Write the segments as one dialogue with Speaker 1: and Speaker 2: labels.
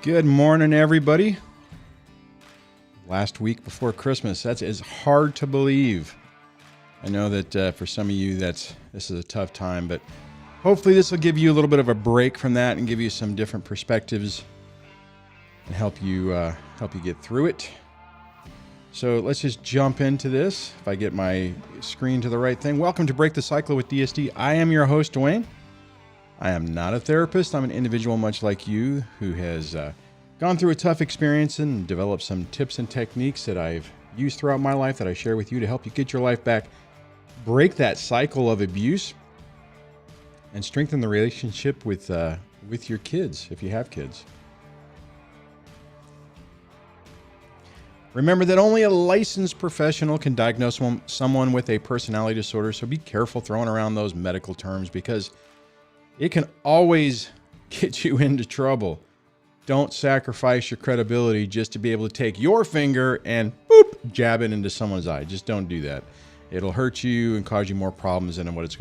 Speaker 1: Good morning, everybody. Last week before Christmas. That is hard to believe. I know that for some of you, this is a tough time, but hopefully this will give you a little bit of a break from that and give you some different perspectives and help you get through it. So let's just jump into this. If I get my screen to the right thing. Welcome to Break the Cycle with DSD. I am your host, Dwayne. I am not a therapist. I'm an individual much like you who has gone through a tough experience and developed some tips and techniques that I've used throughout my life that I share with you to help you get your life back, break that cycle of abuse, and strengthen the relationship with your kids, if you have kids. Remember that only a licensed professional can diagnose someone with a personality disorder, so be careful throwing around those medical terms because it can always get you into trouble. Don't sacrifice your credibility just to be able to take your finger and boop, jab it into someone's eye. Just don't do that. It'll hurt you and cause you more problems than what it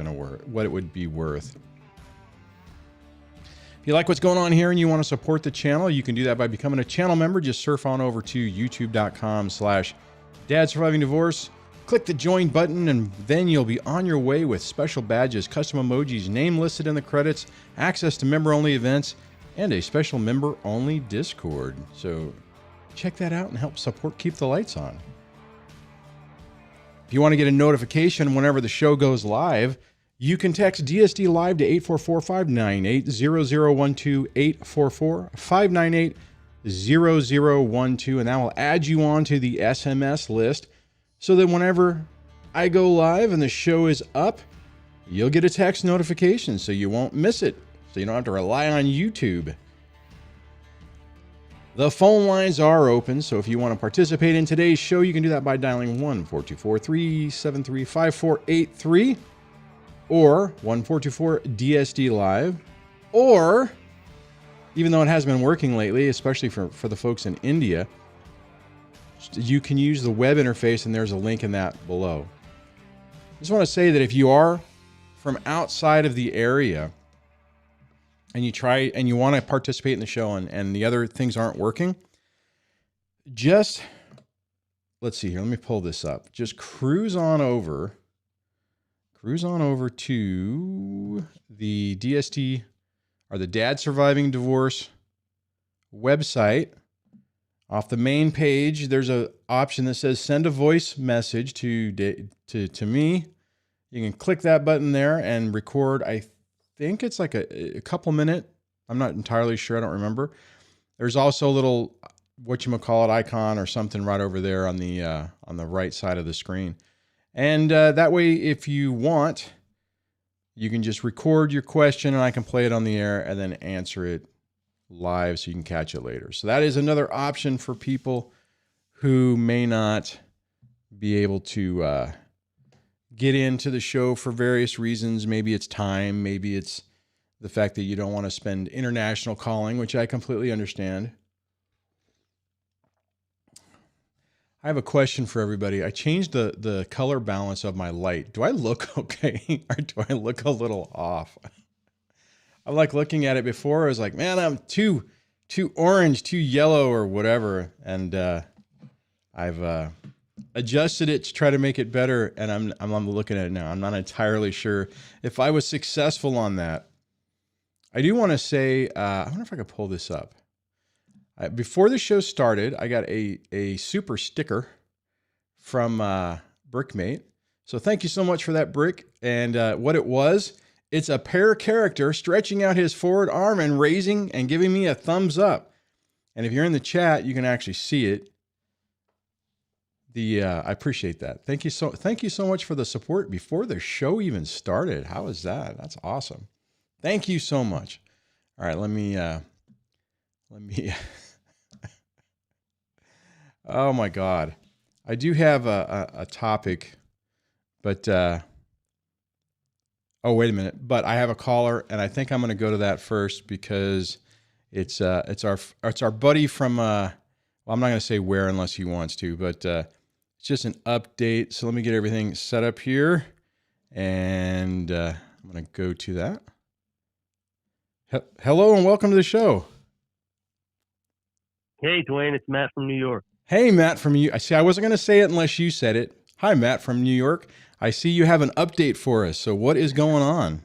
Speaker 1: would be worth. If you like what's going on here and you want to support the channel, you can do that by becoming a channel member. Just surf on over to youtube.com/dadsurvivingdivorce. Click the join button and then you'll be on your way with special badges, custom emojis, name listed in the credits, access to member-only events, and a special member-only Discord. So check that out and help support Keep the Lights On. If you want to get a notification whenever the show goes live, you can text DSDLIVE to 844-598-0012, 844-598-0012, and that will add you onto the SMS list so that whenever I go live and the show is up, you'll get a text notification so you won't miss it. So you don't have to rely on YouTube. The phone lines are open, so if you want to participate in today's show, you can do that by dialing 1-424-373-5483 or 1-424-DSD-LIVE, or, even though it has been working lately, especially for the folks in India, you can use the web interface, and there's a link in that below. I just want to say that if you are from outside of the area and you want to participate in the show and the other things aren't working, let's see here. Let me pull this up. Just cruise on over to the DSD or the Dad Surviving Divorce website. Off the main page, there's an option that says send a voice message to me. You can click that button there and record. I think it's like a couple minute. I'm not entirely sure. I don't remember. There's also a little whatchamacallit icon or something right over there on the right side of the screen. And that way, if you want, you can just record your question and I can play it on the air and then answer it live so you can catch it later. So that is another option for people who may not be able to get into the show for various reasons. Maybe it's time, maybe it's the fact that you don't want to spend international calling, which I completely understand. I have a question for everybody. I changed the color balance of my light. Do I look okay or do I look a little off? I like looking at it before. I was like, man, I'm too orange, too yellow or whatever. And I've adjusted it to try to make it better. And I'm looking at it now. I'm not entirely sure if I was successful on that. I do want to say, I wonder if I could pull this up. Before the show started, I got a super sticker from Brickmate. So thank you so much for that, Brick. And what it was, it's a pear character stretching out his forward arm and raising and giving me a thumbs up. And if you're in the chat, you can actually see it. I appreciate that. Thank you so much for the support before the show even started. How is that? That's awesome. Thank you so much. All right, let me oh my God. I do have a topic, but oh, wait a minute. But I have a caller, and I think I'm going to go to that first because it's our buddy from well, I'm not going to say where unless he wants to, but it's just an update. So let me get everything set up here, and I'm going to go to that. Hello and welcome to the show.
Speaker 2: Hey, Dwayne, it's Matt from New York.
Speaker 1: Hey, Matt from you. I see. I wasn't going to say it unless you said it. Hi, Matt from New York. I see you have an update for us. So what is going on?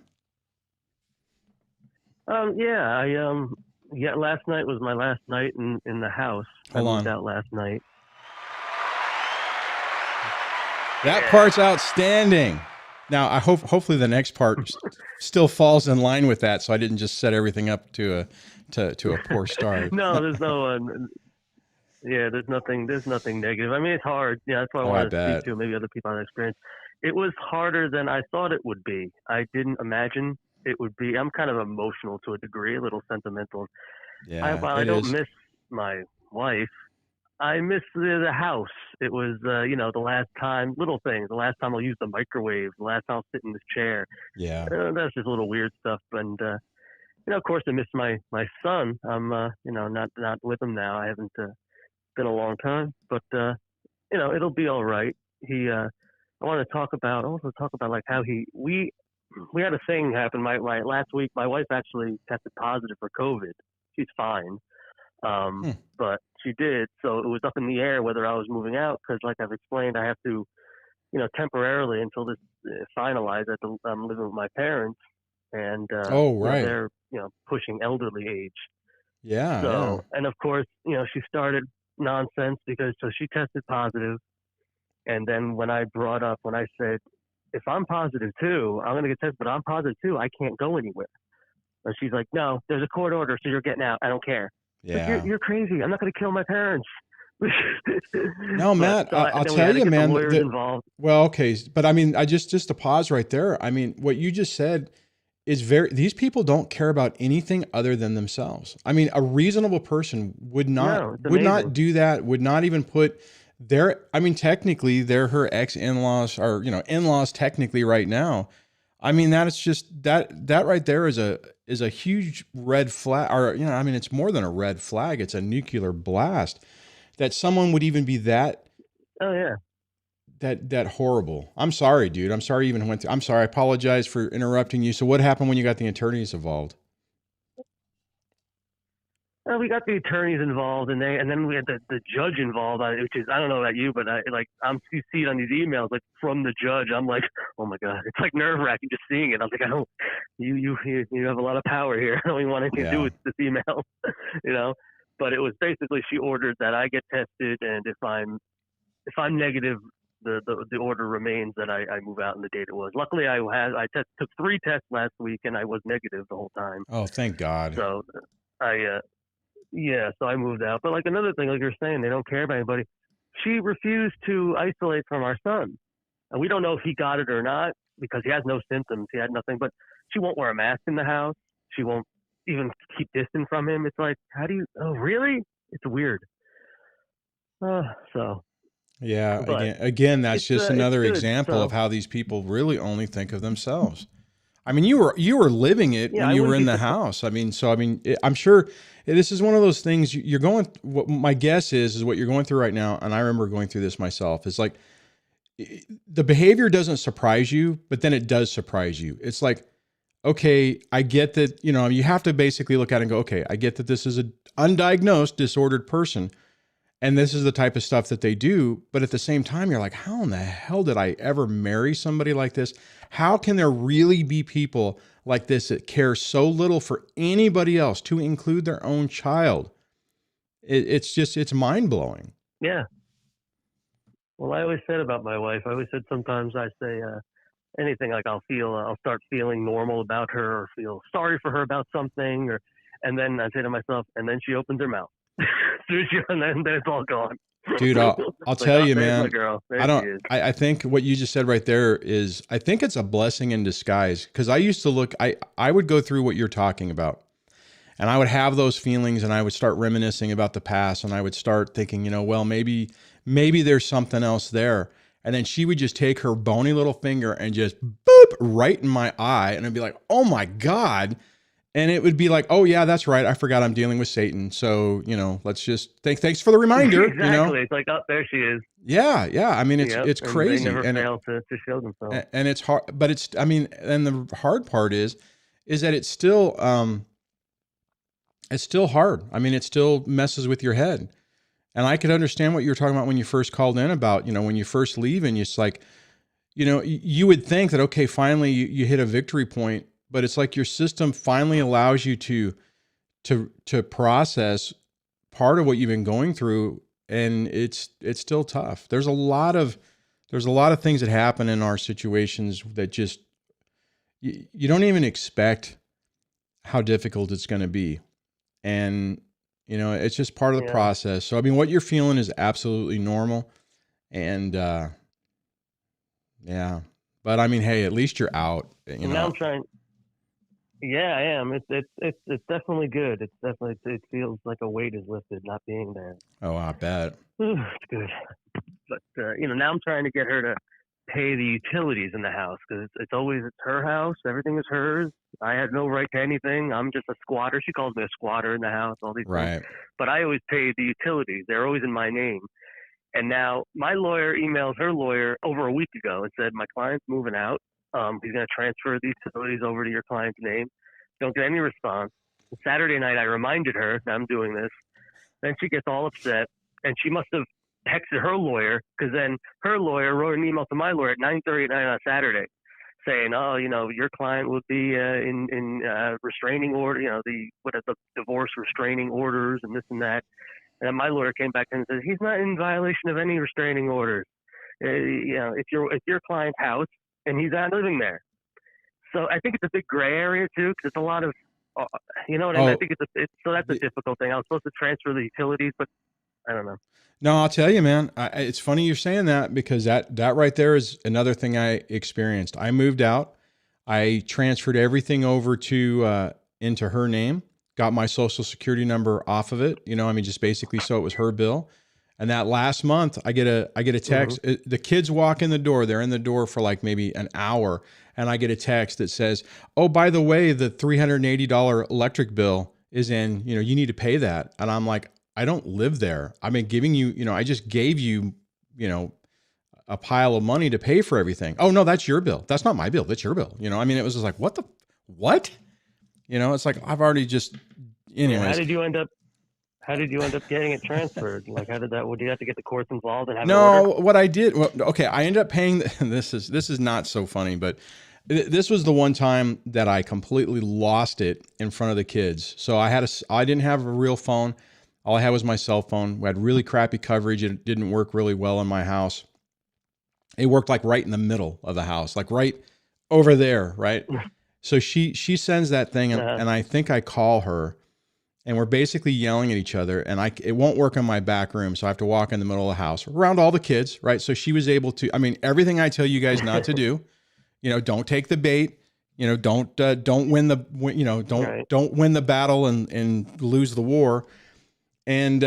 Speaker 2: Yeah, last night was my last night in the house. I
Speaker 1: Hold
Speaker 2: moved
Speaker 1: on.
Speaker 2: out last night.
Speaker 1: That part's outstanding. Now, hopefully the next part still falls in line with that, so I didn't just set everything up to a poor start.
Speaker 2: No, there's no, yeah, there's nothing negative. I mean, it's hard. Yeah, that's why I
Speaker 1: Oh, I
Speaker 2: wanted to speak
Speaker 1: bet.
Speaker 2: to maybe other people on that experience. It was harder than I thought it would be. I didn't imagine it would be. I'm kind of emotional to a degree, a little sentimental.
Speaker 1: Yeah,
Speaker 2: While I
Speaker 1: it
Speaker 2: don't
Speaker 1: is.
Speaker 2: miss my wife, I miss the house. It was, the last time, little things. The last time I'll use the microwave. The last time I'll sit in this chair.
Speaker 1: Yeah.
Speaker 2: That's just little weird stuff. And of course, I miss my son. I'm, not with him now. I haven't been a long time, but it'll be all right. I want to also talk about like how we had a thing happen. My last week, my wife actually tested positive for COVID. She's fine.
Speaker 1: Hmm.
Speaker 2: But she did, so it was up in the air whether I was moving out because, like I've explained, I have to, temporarily until this is finalized. I'm living with my parents, and
Speaker 1: Oh, right.
Speaker 2: they're pushing elderly age.
Speaker 1: Yeah, yeah.
Speaker 2: So, and of course, she started nonsense because so she tested positive, and then when I said, if I'm positive too, I'm gonna get tested, but I'm positive too, I can't go anywhere. And she's like, no, there's a court order, so you're getting out. I don't care. Like
Speaker 1: Yeah.
Speaker 2: you're crazy. I'm not going to kill my parents.
Speaker 1: No,
Speaker 2: But
Speaker 1: Matt,
Speaker 2: so
Speaker 1: I'll
Speaker 2: then we
Speaker 1: tell
Speaker 2: had to
Speaker 1: you,
Speaker 2: get the
Speaker 1: man,
Speaker 2: lawyers involved.
Speaker 1: well, okay, but I mean, I just to pause right there. I mean, what you just said is these people don't care about anything other than themselves. I mean, a reasonable person
Speaker 2: No, it's
Speaker 1: would not
Speaker 2: amazing.
Speaker 1: do that, would not even put I mean, technically they're her ex in-laws or, in-laws technically right now. I mean, that is just that right there is a huge red flag, or, I mean, it's more than a red flag. It's a nuclear blast that someone would even be
Speaker 2: Oh yeah.
Speaker 1: that horrible. I'm sorry, dude. I'm sorry you even went through. I'm sorry. I apologize for interrupting you. So what happened when you got the attorneys involved?
Speaker 2: We got the attorneys involved, and then we had the judge involved, which is I don't know about you, but you see it on these emails like from the judge. I'm like, oh my god, it's like nerve wracking just seeing it. I'm like, I don't, you have a lot of power here. I don't even want anything to do
Speaker 1: Yeah.
Speaker 2: with this email, you know. But it was basically she ordered that I get tested, and if I'm negative, the order remains that I move out in the date it was. Luckily, took 3 tests last week, and I was negative the whole time.
Speaker 1: Oh, thank God.
Speaker 2: So I yeah, so I moved out. But like another thing, like you're saying, they don't care about anybody. She refused to isolate from our son, and we don't know if he got it or not because he has no symptoms. He had nothing, but she won't wear a mask in the house. She won't even keep distance from him. It's like, how do you? Oh, really? It's weird. So,
Speaker 1: Yeah.
Speaker 2: but
Speaker 1: Again, that's just
Speaker 2: it's
Speaker 1: another
Speaker 2: good.
Speaker 1: example of
Speaker 2: So
Speaker 1: how these people really only think of themselves. I mean, you were living it
Speaker 2: yeah,
Speaker 1: when
Speaker 2: I
Speaker 1: you were
Speaker 2: wouldn't
Speaker 1: in
Speaker 2: be
Speaker 1: the
Speaker 2: surprised.
Speaker 1: house. I mean, I'm sure this is one of those things you're going. What my guess is what you're going through right now, and I remember going through this myself. Is like the behavior doesn't surprise you, but then it does surprise you. It's like, okay, I get that. You have to basically look at it and go, okay, I get that this is a undiagnosed disordered person, and this is the type of stuff that they do. But at the same time, you're like, how in the hell did I ever marry somebody like this? How can there really be people like this that care so little for anybody else, to include their own child? It's mind blowing.
Speaker 2: Yeah. Well, I always said about my wife. I always said sometimes I say anything like I'll start feeling normal about her or feel sorry for her about something, and then I say to myself, and then she opens her mouth, and then it's all gone.
Speaker 1: Dude, I'll
Speaker 2: It's like,
Speaker 1: tell
Speaker 2: oh,
Speaker 1: you,
Speaker 2: there's my
Speaker 1: man.
Speaker 2: girl.
Speaker 1: I
Speaker 2: There she
Speaker 1: don't.
Speaker 2: is.
Speaker 1: I think what you just said right there is, I think it's a blessing in disguise. Because I used to look. I would go through what you're talking about, and I would have those feelings, and I would start reminiscing about the past, and I would start thinking, well, maybe there's something else there. And then she would just take her bony little finger and just boop right in my eye, and I'd be like, oh my God. And it would be like, oh yeah, that's right. I forgot I'm dealing with Satan. So, let's just thanks for the reminder.
Speaker 2: Exactly. It's like, oh, there she is.
Speaker 1: Yeah, yeah. I mean,
Speaker 2: Yep.
Speaker 1: it's
Speaker 2: And they
Speaker 1: crazy,
Speaker 2: never fail to show themselves.
Speaker 1: and it's hard, but I mean, and the hard part is that it's still, it's still hard. I mean, it still messes with your head. And I could understand what you were talking about when you first called in about, when you first leave and it's like, you would think that, okay, finally you hit a victory point, but it's like your system finally allows you to process part of what you've been going through. And it's still tough. There's a lot of things that happen in our situations that just, you don't even expect how difficult it's going to be. And, it's just part of the process. So, I mean, what you're feeling is absolutely normal. And, yeah, but I mean, hey, at least you're out,
Speaker 2: Now I'm trying. Yeah, I am. It's definitely good. It feels like a weight is lifted not being there.
Speaker 1: Oh, I bet.
Speaker 2: It's good. But, now I'm trying to get her to pay the utilities in the house because it's her house. Everything is hers. I had no right to anything. I'm just a squatter. She calls me a squatter in the house, all these things. But I always pay the utilities. They're always in my name. And now my lawyer emails her lawyer over a week ago and said, my client's moving out. He's going to transfer the utilities over to your client's name. Don't get any response. Saturday night, I reminded her that I'm doing this. Then she gets all upset, and she must have texted her lawyer because then her lawyer wrote an email to my lawyer at 9:30 at night on Saturday saying, your client would be in restraining order, the divorce restraining orders and this and that. And then my lawyer came back and said, he's not in violation of any restraining orders. It's your client's house and he's not living there. So I think it's a big gray area too, because it's a lot of, I mean? I think so that's a difficult thing. I was supposed to transfer the utilities, but I don't know.
Speaker 1: No, I'll tell you, man, it's funny you're saying that because that right there is another thing I experienced. I moved out. I transferred everything over to, into her name, got my social security number off of it, just basically so it was her bill. And that last month I get a text. Mm-hmm. The kids walk in the door. They're in the door for like maybe an hour. And I get a text that says, oh, by the way, the $380 electric bill is in, you need to pay that. And I'm like, I don't live there. I've been giving you, I just gave you, a pile of money to pay for everything. Oh no, that's your bill. That's not my bill. That's your bill. It was just like, what? It's like, I've already just, anyways.
Speaker 2: How did you end up getting it transferred? Like, how did that? Would you have to get the courts involved and have?
Speaker 1: No, what I did. Well, okay, I ended up paying. This is not so funny, but this was the one time that I completely lost it in front of the kids. So I didn't have a real phone. All I had was my cell phone. We had really crappy coverage. It didn't work really well in my house. It worked like right in the middle of the house, like right over there, right? So she sends that thing, and I think I call her. And we're basically yelling at each other, and it won't work in my back room, so I have to walk in the middle of the house around all the kids, right? So she was able to, everything I tell you guys not to do, don't take the bait, don't win the, don't win the battle and lose the war. And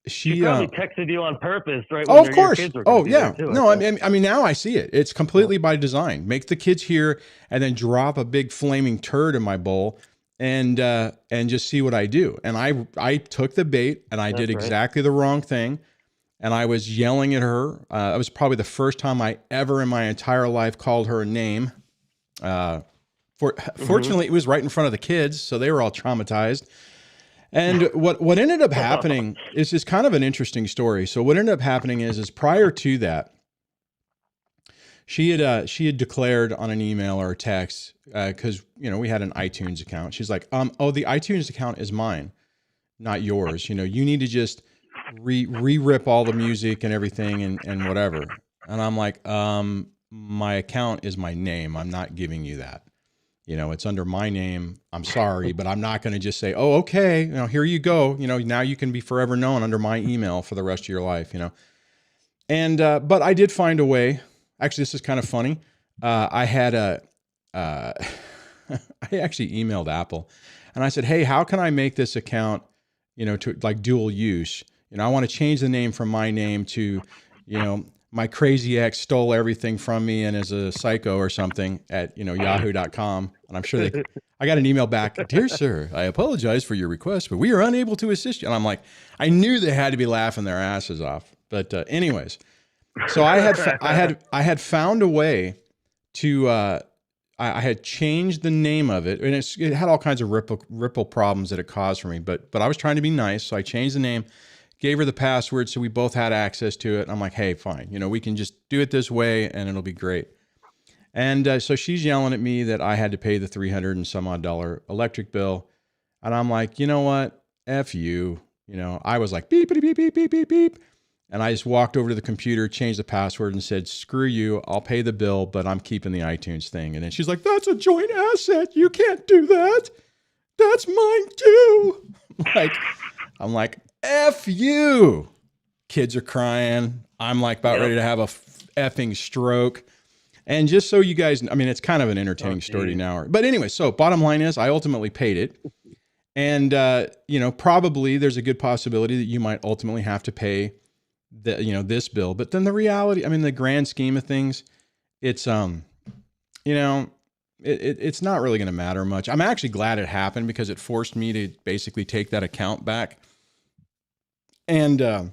Speaker 1: she
Speaker 2: probably texted you on purpose, right?
Speaker 1: Oh, of course. Oh, yeah. No, I mean, now I see it. It's completely by design. Make the kids here, and then drop a big flaming turd in my bowl. And just see what I do. And I took the bait, and I did exactly the wrong thing. And I was yelling at her. It was probably the first time I ever in my entire life called her a name. Fortunately, it was right in front of the kids, so they were all traumatized. And what ended up happening is kind of an interesting story. So what ended up happening is prior to that, she had declared on an email or a text, because we had an iTunes account. She's like, oh, the iTunes account is mine, not yours. You need to just re-rip all the music and everything and whatever. And I'm like, my account is my name. I'm not giving you that. It's under my name. I'm sorry, but I'm not going to just say, oh, okay, here you go. Now you can be forever known under my email for the rest of your life. And but I did find a way. Actually, this is kind of funny. I actually emailed Apple, and I said, hey, how can I make this account, to like dual use? I want to change the name from my name to, my crazy ex stole everything from me and is a psycho or something at, yahoo.com. And I'm sure I got an email back. Dear sir, I apologize for your request, but we are unable to assist you. And I'm like, I knew they had to be laughing their asses off. But anyways, so I had found a way to, I had changed the name of it, and it had all kinds of ripple problems that it caused for me. But I was trying to be nice, so I changed the name, gave her the password, so we both had access to it. And I'm like, hey, fine, we can just do it this way, and it'll be great. And so she's yelling at me that I had to pay the $300 and some odd electric bill, and I'm like, you know what, F you. I was like beep beep beep beep beep beep beep. And I just walked over to the computer, changed the password, and said, screw you, I'll pay the bill, but I'm keeping the iTunes thing. And then she's like, that's a joint asset. You can't do that. That's mine too. I'm like, F you. Kids are crying. I'm like about ready to have a effing stroke. And just so you guys, it's kind of an entertaining story now. But anyway, so bottom line is I ultimately paid it. And, probably there's a good possibility that you might ultimately have to pay this bill. But then the reality, the grand scheme of things, it's, it's not really going to matter much. I'm actually glad it happened because it forced me to basically take that account back. And, I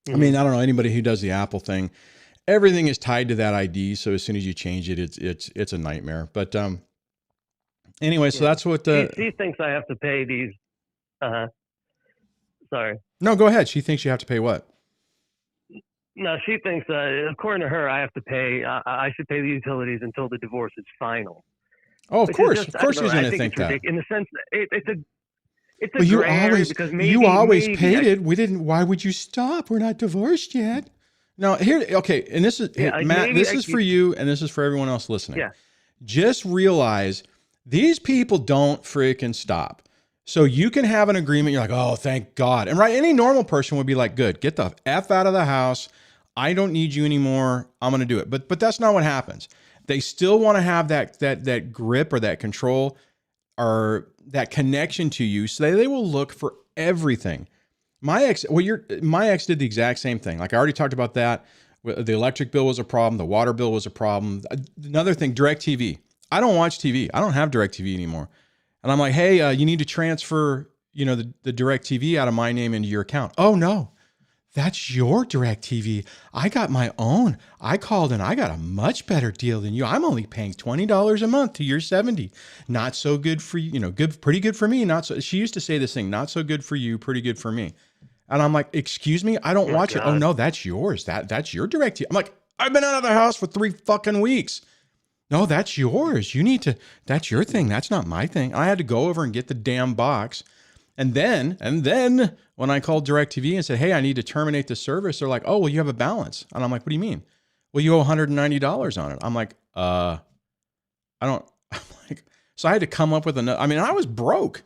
Speaker 1: don't know, anybody who does the Apple thing, everything is tied to that ID. So as soon as you change it, it's a nightmare. But, anyway, so that's what
Speaker 2: she thinks I have to pay these. Sorry.
Speaker 1: No, go ahead. She thinks you have to pay what?
Speaker 2: No, she thinks, according to her, I have to pay. I should pay the utilities until the divorce is final.
Speaker 1: Oh, of course, she's going to think that.
Speaker 2: In the sense, it's a
Speaker 1: well, you
Speaker 2: gray area because maybe
Speaker 1: paid it. We didn't. Why would you stop? We're not divorced yet. No, here. Okay, and this is Matt. This is for you, and this is for everyone else listening.
Speaker 2: Yeah.
Speaker 1: Just realize these people don't freaking stop. So you can have an agreement. You're like, oh, thank God. And right, any normal person would be like, good, get the F out of the house. I don't need you anymore. I'm going to do it. But that's not what happens. They still want to have that grip or that control or that connection to you. So they will look for everything. My ex did the exact same thing. Like I already talked about that. The electric bill was a problem. The water bill was a problem. Another thing, DirecTV. I don't watch TV. I don't have DirecTV anymore. And I'm like, hey, you need to transfer, the DirecTV out of my name into your account. Oh, no, that's your DirecTV. I got my own. I called and I got a much better deal than you. I'm only paying $20 a month to your $70. Not so good for you, pretty good for me. Not so. She used to say this thing, not so good for you, pretty good for me. And I'm like, excuse me, I don't watch it. Oh, no, that's yours. That's your DirecTV. I'm like, I've been out of the house for 3 fucking weeks. No, that's yours. That's your thing. That's not my thing. I had to go over and get the damn box. And then when I called DirecTV and said, hey, I need to terminate the service, they're like, oh, well, you have a balance. And I'm like, what do you mean? Well, you owe $190 on it. I'm like, I don't, so I had to come up with another, I was broke.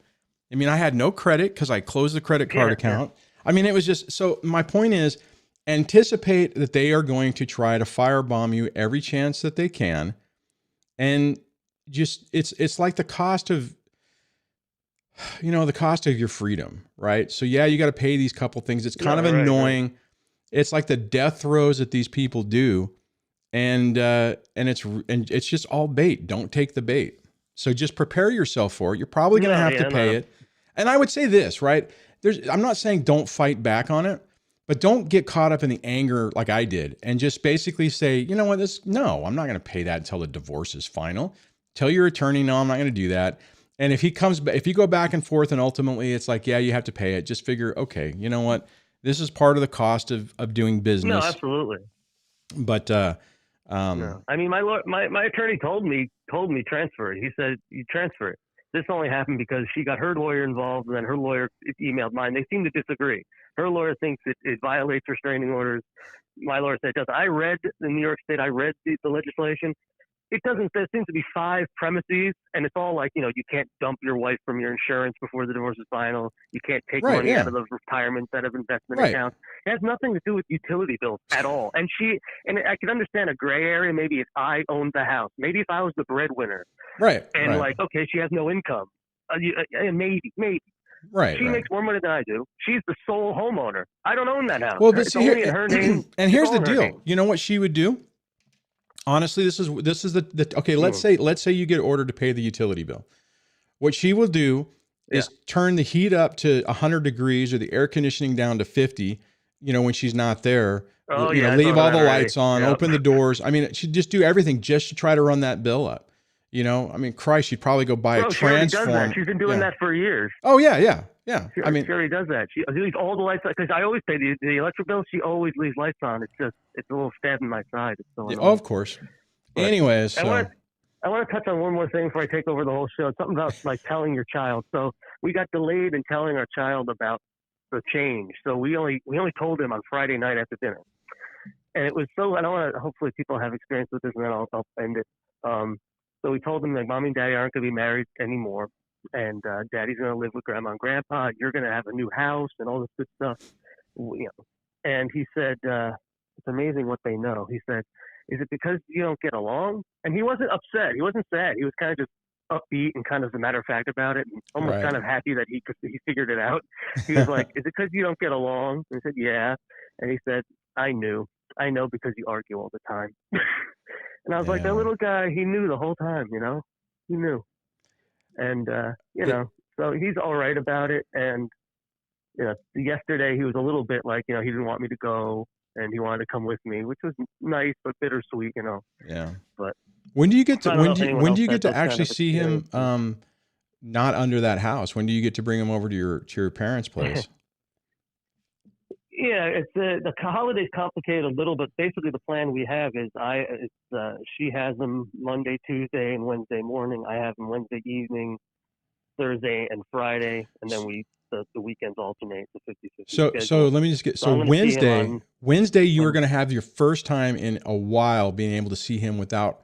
Speaker 1: I had no credit because I closed the credit card account. Yeah. It was just, so my point is anticipate that they are going to try to firebomb you every chance that they can. And just, it's like the cost of, the cost of your freedom, right? So yeah, you got to pay these couple things. It's kind of annoying. Right. It's like the death throes that these people do. And it's just all bait. Don't take the bait. So just prepare yourself for it. You're probably going to have to pay it. And I would say this, right? I'm not saying don't fight back on it, but don't get caught up in the anger like I did and just basically say, you know what, no, I'm not going to pay that until the divorce is final. Tell your attorney, no, I'm not going to do that. And if you go back and forth and ultimately it's like, yeah, you have to pay it, just figure, okay, you know what, this is part of the cost of doing business.
Speaker 2: No, absolutely.
Speaker 1: But,
Speaker 2: no. My attorney told me transfer it. He said, you transfer it. This only happened because she got her lawyer involved, and then her lawyer emailed mine. They seem to disagree. Her lawyer thinks it violates restraining orders. My lawyer said it does. I read in New York State, the legislation. It doesn't. There seems to be 5 premises, and it's all like, you can't dump your wife from your insurance before the divorce is final. You can't take money out of the retirement set of investment accounts. It has nothing to do with utility bills at all. And I can understand a gray area. Maybe if I owned the house, maybe if I was the breadwinner.
Speaker 1: Right.
Speaker 2: And okay, she has no income. Maybe.
Speaker 1: Right.
Speaker 2: She makes more money than I do. She's the sole homeowner. I don't own that house.
Speaker 1: Well, but
Speaker 2: it's only in her name.
Speaker 1: And here's the deal. You know what she would do? Honestly, this is the okay. Let's say you get ordered to pay the utility bill. What she will do is turn the heat up to 100 degrees or the air conditioning down to 50. When she's not there. Leave all the lights on, open the doors. She'd just do everything just to try to run that bill up. You know, I mean, Christ, you'd probably go buy a
Speaker 2: She already does
Speaker 1: transform.
Speaker 2: that. She's been doing that for years.
Speaker 1: Oh yeah.
Speaker 2: She already does that. She leaves all the lights on, because I always pay the electric bill. She always leaves lights on. It's a little stab in my side. It's so annoying.
Speaker 1: Of course. But anyways,
Speaker 2: I want to touch on one more thing before I take over the whole show. It's something about like telling your child. So we got delayed in telling our child about the change. So we only told him on Friday night after dinner. And it was so, I don't want to, hopefully people have experience with this, and then I'll end it. So we told them that Mommy and Daddy aren't going to be married anymore. And Daddy's going to live with Grandma and Grandpa. You're going to have a new house and all this good stuff. You know. And he said, it's amazing what they know. He said, is it because you don't get along? And he wasn't upset. He wasn't sad. He was kind of just upbeat and kind of as a matter of fact about it, and almost kind of happy that he figured it out. He was like, is it because you don't get along? And I said, yeah. And he said, I know because you argue all the time. And I was like, that little guy, he knew the whole time, you know, he knew. And, you know, so he's all right about it. And, you know, yesterday he was a little bit like, you know, he didn't want me to go and he wanted to come with me, which was nice, but bittersweet, you know.
Speaker 1: Yeah.
Speaker 2: But
Speaker 1: when do you get to, when do you get to actually see him, not under that house? When do you get to bring him over to your parents' place?
Speaker 2: Yeah, it's the holiday's complicated a little, but basically the plan we have is she has them Monday, Tuesday, and Wednesday morning. I have them Wednesday evening, Thursday, and Friday, and then the weekends alternate, the 50-50.
Speaker 1: So let me just get Wednesday you were going to have your first time in a while being able to see him without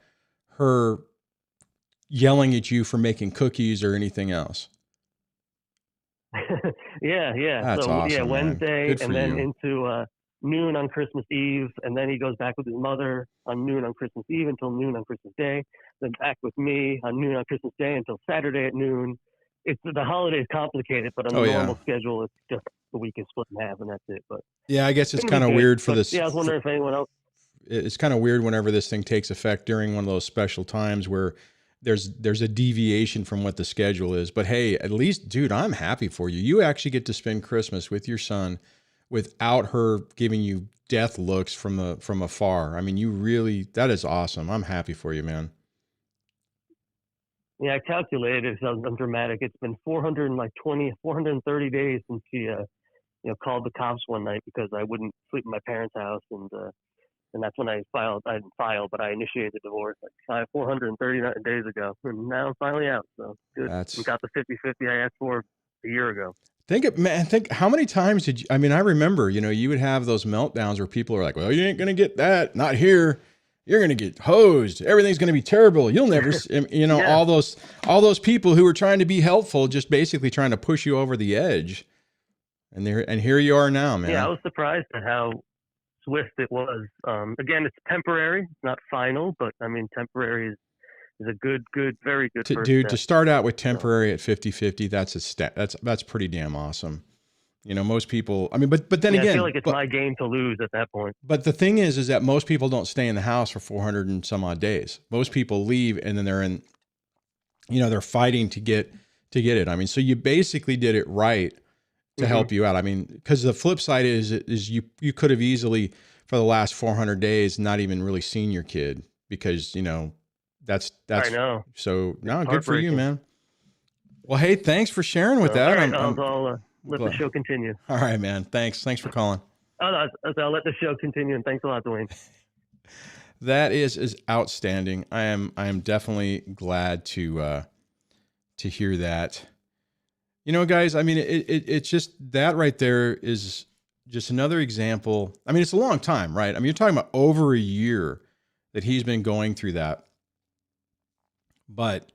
Speaker 1: her yelling at you for making cookies or anything else.
Speaker 2: Yeah.
Speaker 1: That's
Speaker 2: so
Speaker 1: awesome,
Speaker 2: yeah, Wednesday and then
Speaker 1: you.
Speaker 2: into noon on Christmas Eve, and then he goes back with his mother on noon on Christmas Eve until noon on Christmas Day, then back with me on noon on Christmas Day until Saturday at noon. It's the holiday is complicated, but on the normal schedule, it's just the week is split in half, and that's it. But
Speaker 1: yeah, I guess it's kind of weird for this.
Speaker 2: Yeah, I was wondering if anyone else.
Speaker 1: It's kind of weird whenever this thing takes effect during one of those special times where there's a deviation from what the schedule is. But hey, at least, dude, I'm happy for you. You actually get to spend Christmas with your son without her giving you death looks from afar. I mean, that is awesome. I'm happy for you, man.
Speaker 2: Yeah, I calculated it. I'm dramatic. It's been 430 days since she, called the cops one night because I wouldn't sleep in my parents' house, and that's when I filed. I didn't file, but I initiated the divorce like 430 days ago, and now I'm finally out. So good. We got the 50-50 I asked for a year ago.
Speaker 1: Think how many times did you? I mean, I remember, you would have those meltdowns where people are like, "Well, you ain't gonna get that, not here. You're going to get hosed. Everything's going to be terrible. You'll never, all those people who were trying to be helpful, just basically trying to push you over the edge. And here you are now, man.
Speaker 2: Yeah, I was surprised at how swift it was. Again, it's temporary. It's not final, but I mean, temporary is a good, very good first step.
Speaker 1: To start out with temporary at 50-50, that's pretty damn awesome. Most people, I mean, but then again,
Speaker 2: I feel like it's my game to lose at that point.
Speaker 1: But the thing is that most people don't stay in the house for 400 and some odd days. Most people leave and then they're in, they're fighting to get it. I mean, so you basically did it right to help you out. I mean, because the flip side is you could have easily for the last 400 days not even really seen your kid because, that's,
Speaker 2: I know.
Speaker 1: So no, good for you, man. Well, hey, thanks for sharing with that.
Speaker 2: I'll let the show continue.
Speaker 1: All right, man. Thanks for calling.
Speaker 2: I'll let the show continue, and thanks a lot, Dwayne.
Speaker 1: That is outstanding. I am definitely glad to hear that. Guys, I mean, it's just that right there is just another example. I mean, it's a long time, right? I mean, you're talking about over a year that he's been going through that. But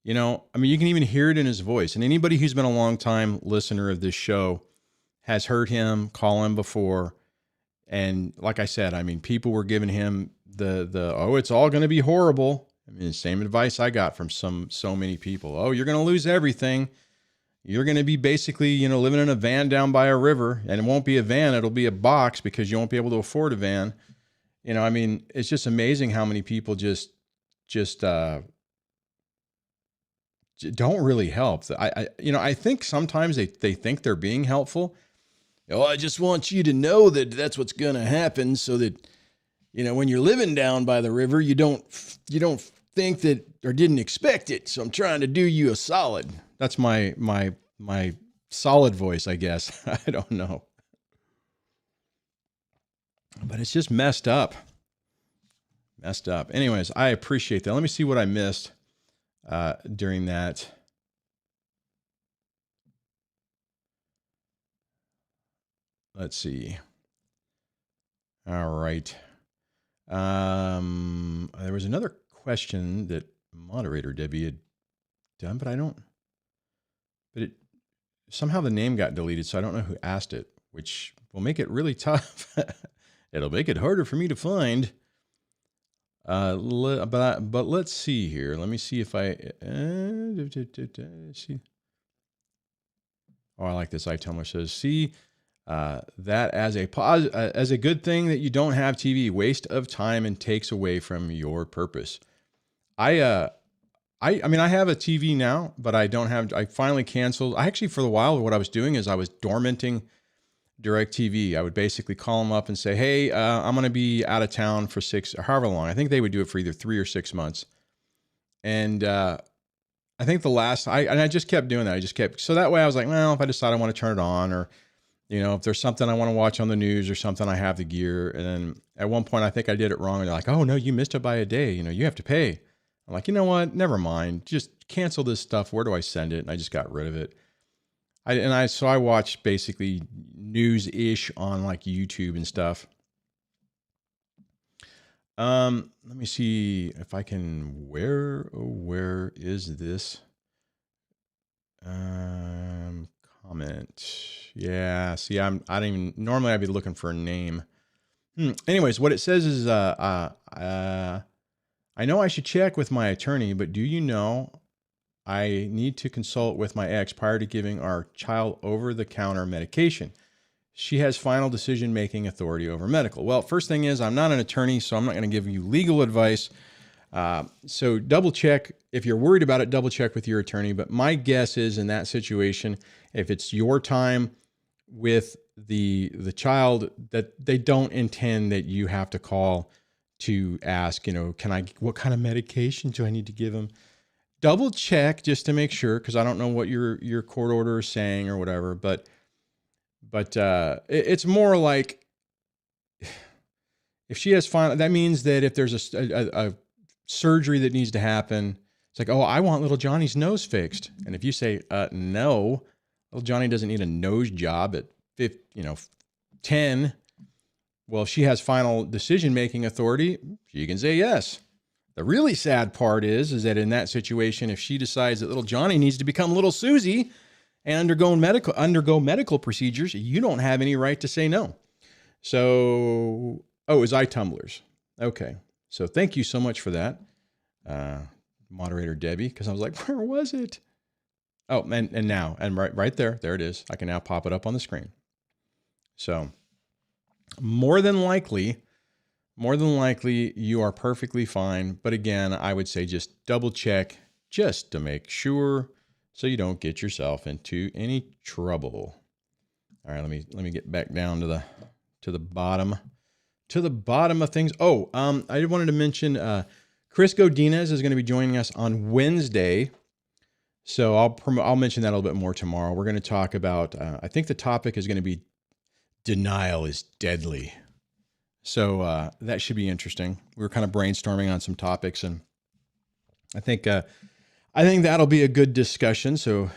Speaker 1: I mean, you can even hear it in his voice. And anybody who's been a long time listener of this show has heard him call him before. And like I said, I mean, people were giving him the it's all going to be horrible. I mean, the same advice I got from so many people. Oh, you're going to lose everything. You're going to be basically, living in a van down by a river, and it won't be a van. It'll be a box because you won't be able to afford a van. I mean, it's just amazing how many people just don't really help. I think sometimes they think they're being helpful. I just want you to know that that's what's going to happen so that, when you're living down by the river, you don't think that didn't expect it. So I'm trying to do you a solid. That's my solid voice, I guess. I don't know. But it's just messed up. Messed up. Anyways, I appreciate that. Let me see what I missed during that. Let's see. All right. There was another question that moderator Debbie had done, but somehow the name got deleted, so I don't know who asked it, which will make it really tough. It'll make it harder for me to find. But let's see here. Let me see if I see. Oh, I like this. iTumbler says, see that as a good thing that you don't have TV. Waste of time and takes away from your purpose. I mean, I have a TV now, but I don't have. I finally canceled. I actually, for a while, what I was doing is I was dormanting DirecTV. I would basically call them up and say, hey, I'm going to be out of town for 6 or however long. I think they would do it for either 3 or 6 months. And I think the last, I just kept doing that. So that way I was like, well, if I decide I want to turn it on, or, if there's something I want to watch on the news or something, I have the gear. And then at one point, I think I did it wrong. And they're like, oh no, you missed it by a day. You have to pay. I'm like, you know what? Never mind. Just cancel this stuff. Where do I send it? And I just got rid of it. So I watch basically news-ish on like YouTube and stuff. Let me see if I can, where is this? Comment. Yeah. See, normally I'd be looking for a name. Anyways, what it says is, I know I should check with my attorney, but do you know I need to consult with my ex prior to giving our child over-the-counter medication. She has final decision-making authority over medical. Well, first thing is, I'm not an attorney, so I'm not going to give you legal advice. So double check. If you're worried about it, double check with your attorney. But my guess is, in that situation, if it's your time with the child, that they don't intend that you have to call to ask, what kind of medication do I need to give him? Double check just to make sure, because I don't know what your court order is saying or whatever. But it's more like, if she has final, that means that if there's a surgery that needs to happen, it's like, oh, I want little Johnny's nose fixed. And if you say, no, little Johnny doesn't need a nose job at 10. Well, if she has final decision-making authority, she can say yes. The really sad part is that in that situation, if she decides that little Johnny needs to become little Susie and undergo medical procedures, you don't have any right to say no. So, it was iTumblers. Okay. So thank you so much for that, moderator Debbie, because I was like, where was it? Oh, and now, and right there it is. I can now pop it up on the screen. So more than likely, you are perfectly fine. But again, I would say just double check just to make sure, so you don't get yourself into any trouble. All right, let me get back down to the bottom of things. Oh, I wanted to mention Chris Godinez is going to be joining us on Wednesday. So I'll mention that a little bit more tomorrow. We're going to talk about, I think the topic is going to be denial is deadly. So that should be interesting. We were kind of brainstorming on some topics, and I think that'll be a good discussion. So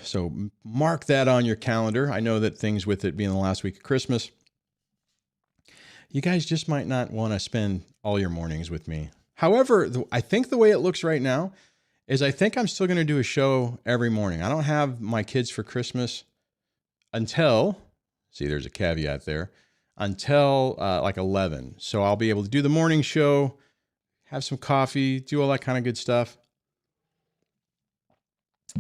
Speaker 1: mark that on your calendar. I know that things with it being the last week of Christmas, you guys just might not want to spend all your mornings with me. However, I think the way it looks right now is I think I'm still going to do a show every morning. I don't have my kids for Christmas until, see, there's a caveat there, until like 11. So I'll be able to do the morning show, have some coffee, do all that kind of good stuff.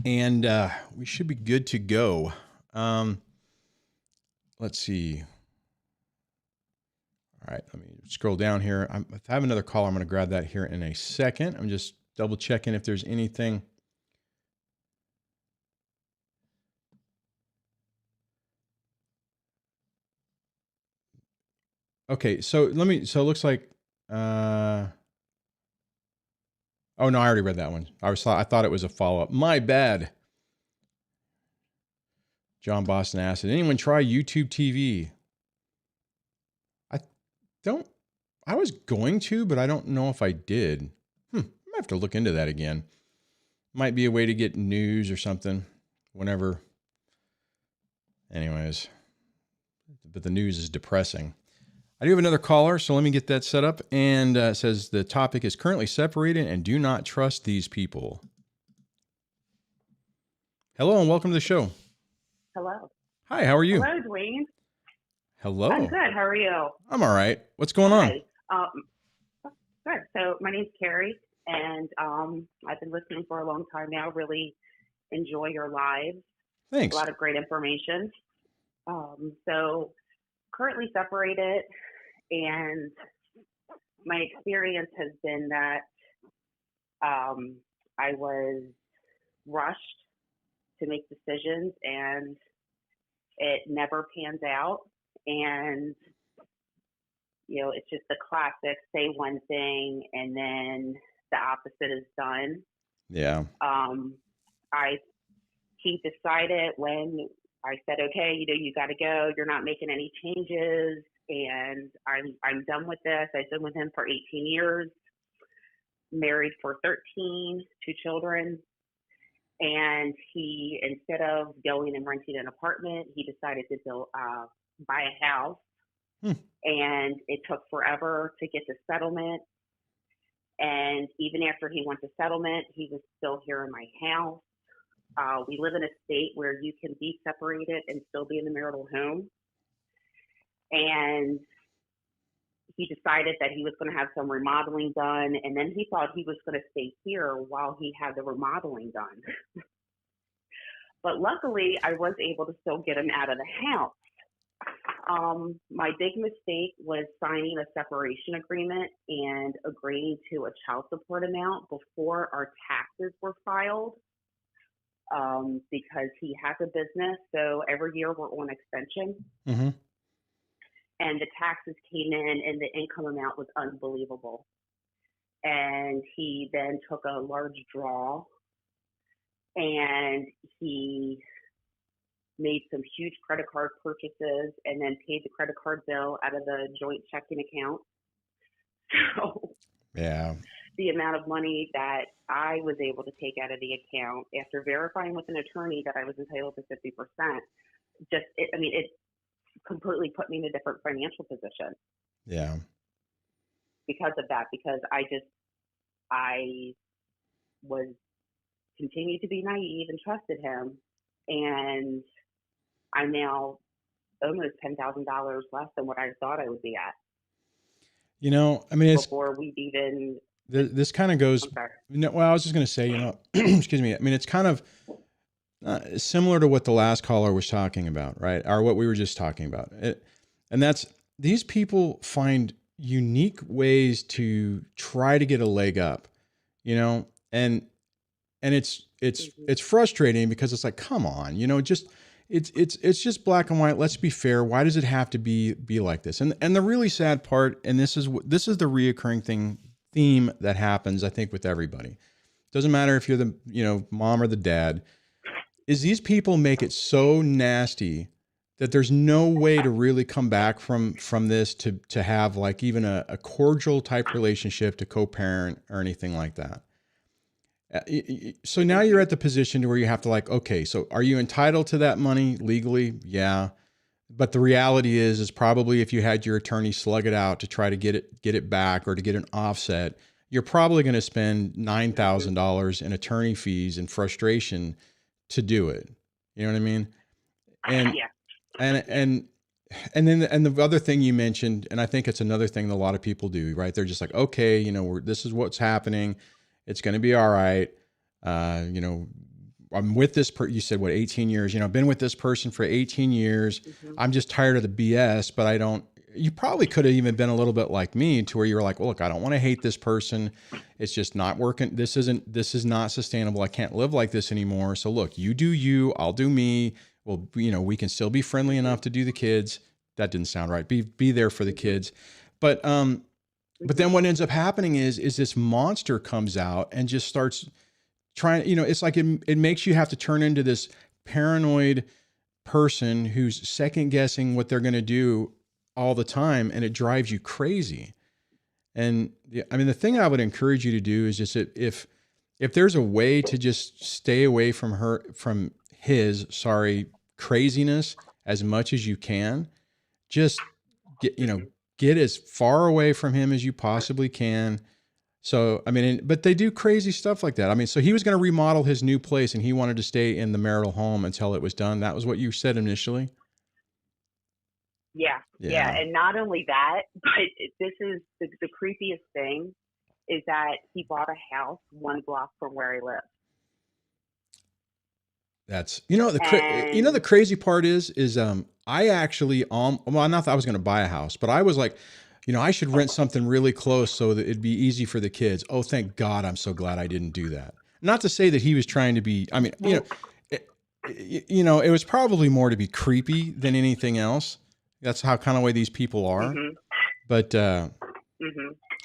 Speaker 1: And we should be good to go. Let's see. All right, let me scroll down here. If I have another caller, I'm going to grab that here in a second. I'm just double checking if there's anything. Okay, so it looks like, Oh no, I already read that one. I thought it was a follow-up. My bad. John Boston asked, did anyone try YouTube TV? I don't, I was going to, but I don't know if I did. I might have to look into that again. Might be a way to get news or something whenever. Anyways, but the news is depressing. I do have another caller, so let me get that set up. And it says the topic is currently separated and do not trust these people. Hello and welcome to the show.
Speaker 3: Hello.
Speaker 1: Hi, how are you?
Speaker 3: Hello, Dwayne.
Speaker 1: Hello.
Speaker 3: I'm good. How are you?
Speaker 1: I'm all right. What's going on?
Speaker 3: Good. So my name's Carrie, and I've been listening for a long time now. Really enjoy your lives.
Speaker 1: Thanks.
Speaker 3: A lot of great information. So currently separated, and my experience has been that I was rushed to make decisions, and it never pans out. And, you know, it's just the classic say one thing and then the opposite is done.
Speaker 1: Yeah.
Speaker 3: He decided when I said, okay, you know, you got to go, you're not making any changes, and I'm done with this. I've been with him for 18 years, married for 13, 2 children. And he, instead of going and renting an apartment, he decided to buy a house. And it took forever to get the settlement. And even after he went to settlement, he was still here in my house. We live in a state where you can be separated and still be in the marital home. And he decided that he was going to have some remodeling done, and then he thought he was going to stay here while he had the remodeling done. But luckily, I was able to still get him out of the house. My big mistake was signing a separation agreement and agreeing to a child support amount before our taxes were filed, because he has a business, so every year we're on extension.
Speaker 1: Mm-hmm.
Speaker 3: And the taxes came in and the income amount was unbelievable. And he then took a large draw and he made some huge credit card purchases and then paid the credit card bill out of the joint checking account. So
Speaker 1: yeah,
Speaker 3: the amount of money that I was able to take out of the account after verifying with an attorney that I was entitled to 50%, it completely put me in a different financial position.
Speaker 1: Yeah.
Speaker 3: Because of that, because I was continued to be naive and trusted him, and I'm now almost $10,000 less than what I thought I would be at.
Speaker 1: You know, I mean, it's
Speaker 3: before we've even.
Speaker 1: This kind of goes. Well, I was just going to say, you know, excuse me. I mean, it's kind of similar to what the last caller was talking about, right? Or what we were just talking about. And that's, these people find unique ways to try to get a leg up, you know, and it's frustrating because it's like, come on, you know, it's just black and white. Let's be fair. Why does it have to be like this? And the really sad part, and this is the reoccurring theme that happens, I think, with everybody. Doesn't matter if you're the, you know, mom or the dad, is these people make it so nasty that there's no way to really come back from this to have like even a cordial type relationship, to co-parent or anything like that. So now you're at the position where you have to like, okay, so are you entitled to that money legally? Yeah. But the reality is probably if you had your attorney slug it out to try to get it back or to get an offset, you're probably going to spend $9,000 in attorney fees and frustration to do it. You know what I mean? And, yeah. And then the other thing you mentioned, and I think it's another thing that a lot of people do, right? They're just like, okay, you know, this is what's happening. It's going to be all right. You know, I'm with this you said what, 18 years, you know, I've been with this person for 18 years. Mm-hmm. I'm just tired of the BS, but you probably could have even been a little bit like me to where you were like, well, look, I don't want to hate this person. It's just not working. This is not sustainable. I can't live like this anymore. So look, you do you, I'll do me. Well, you know, we can still be friendly enough to do the kids. That didn't sound right. Be there for the kids. But, But then what ends up happening is this monster comes out and just starts trying, it's like it makes you have to turn into this paranoid person who's second guessing what they're going to do all the time. And it drives you crazy. And I mean, the thing I would encourage you to do is just if there's a way to just stay away from his craziness as much as you can, just get as far away from him as you possibly can. So, I mean, but they do crazy stuff like that. I mean, so he was going to remodel his new place and he wanted to stay in the marital home until it was done. That was what you said initially.
Speaker 3: Yeah. And not only that, but this is the creepiest thing is that he bought a house 1 block from where he lives.
Speaker 1: That's, the crazy part is I actually, not that I was going to buy a house, but I was like, I should rent something really close so that it'd be easy for the kids. Oh, thank God. I'm so glad I didn't do that. Not to say that he was trying to be, I mean, it was probably more to be creepy than anything else. That's how kind of way these people are. Mm-hmm. But,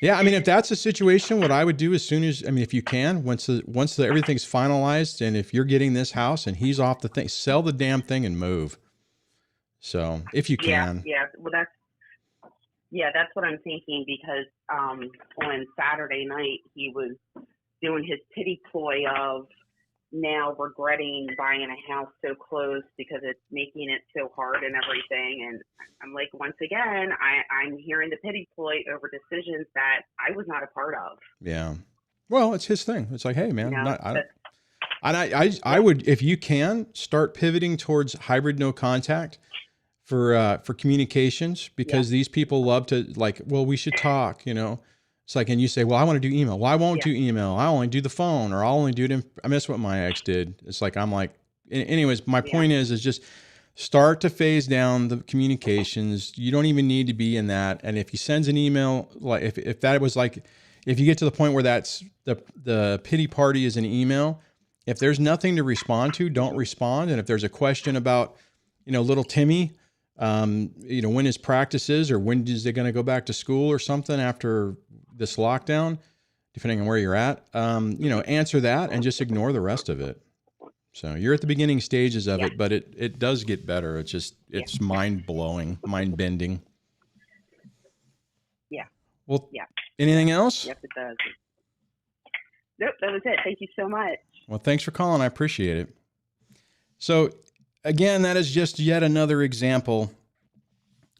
Speaker 1: yeah, I mean, if that's a situation, what I would do if you can, once everything's finalized, and if you're getting this house and he's off the thing, sell the damn thing and move. So if you can.
Speaker 3: Yeah. Well, that's what I'm thinking, because on Saturday night he was doing his pity ploy of now regretting buying a house so close because it's making it so hard and everything. And I'm like, once again, I'm hearing the pity ploy over decisions that I was not a part of.
Speaker 1: Yeah. Well, it's his thing. It's like, hey, man, I would, if you can, start pivoting towards hybrid no contact for communications, because these people love to we should talk, It's like, and you say, well, I want to do email. Well, I won't do email. I only do the phone, or I'll only do it that's what my ex did. It's like, I'm like, anyways, my point is just start to phase down the communications. You don't even need to be in that. And if he sends an email, like if that was like, if you get to the point where that's the pity party is an email, if there's nothing to respond to, don't respond. And if there's a question about, little Timmy, when his practice is, or when is they going to go back to school or something after this lockdown, depending on where you're at, answer that and just ignore the rest of it. So you're at the beginning stages of it, but it does get better. It's just, it's mind blowing, mind bending. Yeah. Well, anything else?
Speaker 3: Yes, it does. Nope, that was it. Thank you so much.
Speaker 1: Well, thanks for calling. I appreciate it. So again, that is just yet another example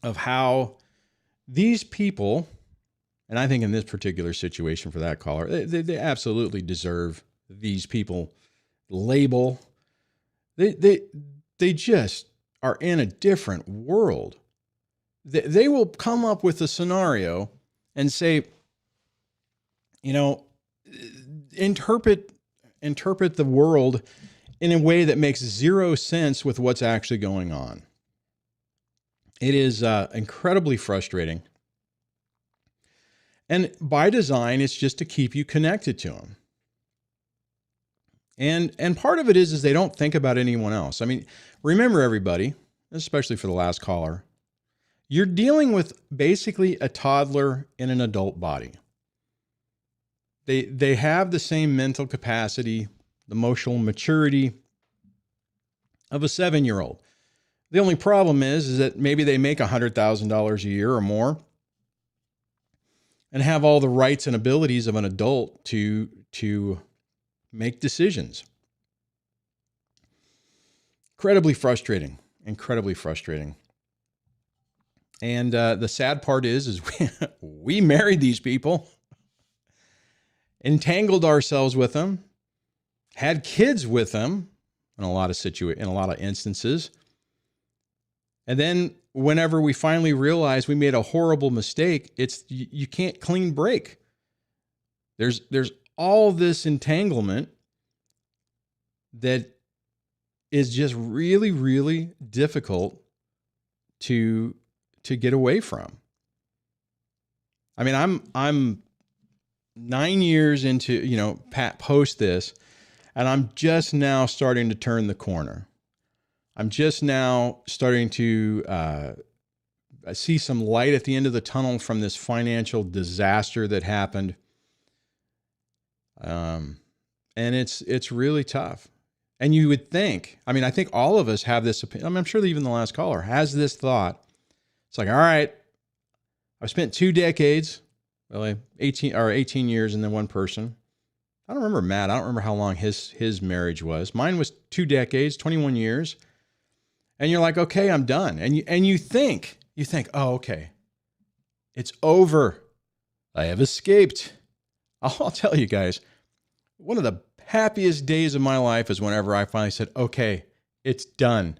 Speaker 1: of how these people, and I think in this particular situation for that caller, they absolutely deserve these people label. They just are in a different world. They will come up with a scenario and say, interpret the world in a way that makes zero sense with what's actually going on. It is incredibly frustrating. And by design, it's just to keep you connected to them. And part of it is they don't think about anyone else. I mean, remember everybody, especially for the last caller, you're dealing with basically a toddler in an adult body. They have the same mental capacity, emotional maturity of a 7-year-old. The only problem is that maybe they make $100,000 a year or more and have all the rights and abilities of an adult to make decisions. Incredibly frustrating. And the sad part is we married these people, entangled ourselves with them, had kids with them in a lot of instances. And then whenever we finally realize we made a horrible mistake, you can't clean break. There's all this entanglement that is just really, really difficult to get away from. I mean, I'm 9 years into, post this, and I'm just now starting to turn the corner. I'm just now starting to see some light at the end of the tunnel from this financial disaster that happened. And it's really tough. And you would think, I mean, I think all of us have this opinion. I'm sure that even the last caller has this thought. It's like, all right, I've spent 2 decades, well, 18 years, and then one person. I don't remember Matt. I don't remember how long his marriage was. Mine was 2 decades, 21 years. And you're like, okay, I'm done. And you think, oh, okay, it's over. I have escaped. I'll tell you guys, one of the happiest days of my life is whenever I finally said, okay, it's done.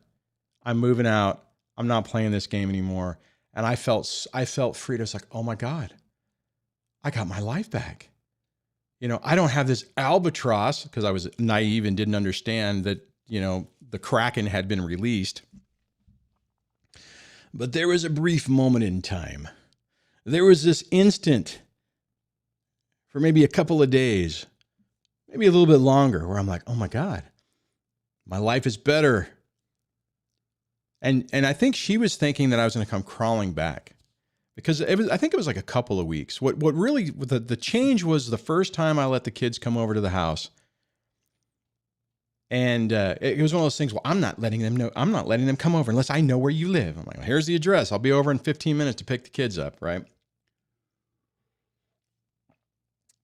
Speaker 1: I'm moving out. I'm not playing this game anymore. And I felt free. I was like, oh my God, I got my life back. You know, I don't have this albatross, because I was naive and didn't understand that, you know, the Kraken had been released. But there was a brief moment in time. There was this instant for maybe a couple of days, maybe a little bit longer, where I'm like, oh my God, my life is better. And I think she was thinking that I was going to come crawling back, because I think it was like a couple of weeks. What really, the change was the first time I let the kids come over to the house. And it was one of those things, well, I'm not letting them come over unless I know where you live. I'm like, well, here's the address. I'll be over in 15 minutes to pick the kids up, right?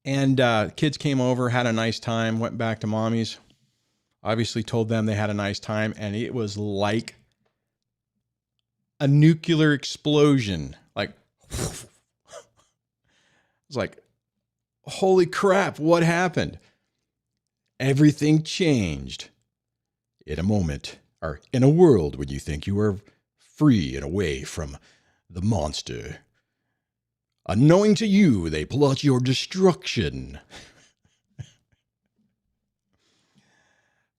Speaker 1: And kids came over, had a nice time, went back to mommy's. Obviously told them they had a nice time, and it was like a nuclear explosion. Like, it was like, holy crap, what happened? Everything changed in a moment, or in a world when you think you are free and away from the monster. Unknowing to you, they plot your destruction.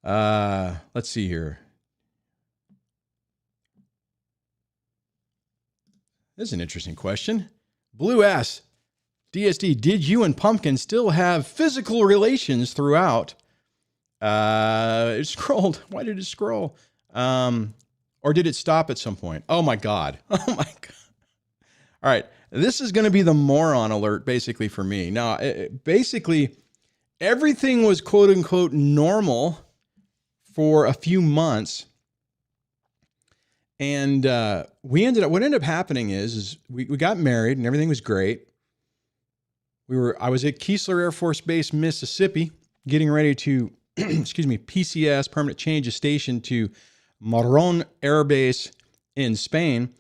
Speaker 1: Let's see here. This is an interesting question. Blue asks, DSD, did you and Pumpkin still have physical relations throughout? It scrolled. Why did it scroll? Or did it stop at some point? Oh my God. Oh my God. All right. This is going to be the moron alert basically for me. Now, basically everything was quote unquote normal for a few months. And what ended up happening is we got married and everything was great. I was at Keesler Air Force Base, Mississippi, getting ready to, PCS, Permanent Change of Station, to Morón Air Base in Spain.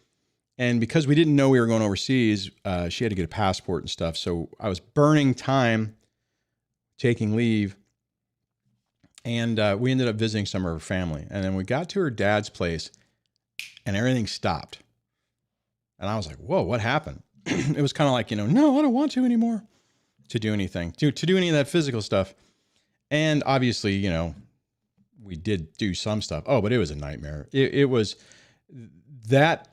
Speaker 1: And because we didn't know we were going overseas, she had to get a passport and stuff. So I was burning time taking leave. And we ended up visiting some of her family. And then we got to her dad's place and everything stopped. And I was like, whoa, what happened? It was kind of like, no, I don't want to anymore to do anything, to do any of that physical stuff. And obviously, we did do some stuff. Oh, but it was a nightmare. It was that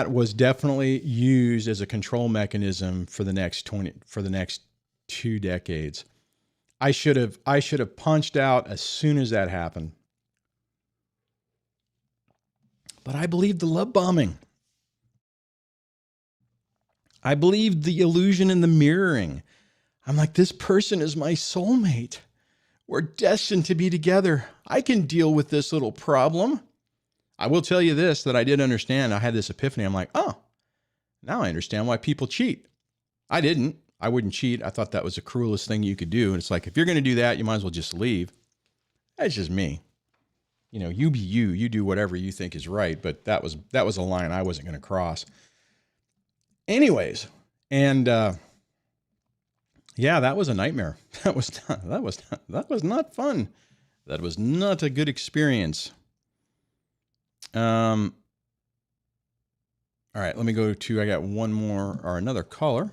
Speaker 1: was definitely used as a control mechanism for the next 2 decades. I should have punched out as soon as that happened. But I believed the love bombing. I believed the illusion and the mirroring. I'm like, this person is my soulmate. We're destined to be together. I can deal with this little problem. I will tell you this, that I did understand. I had this epiphany. I'm like, oh, now I understand why people cheat. I didn't. I wouldn't cheat. I thought that was the cruelest thing you could do. And it's like, if you're going to do that, you might as well just leave. That's just me. You be you. You do whatever you think is right. But that was a line I wasn't going to cross. Anyways, and yeah, that was a nightmare. That was not fun. That was not a good experience. All right, let me go to, I got one more or another caller.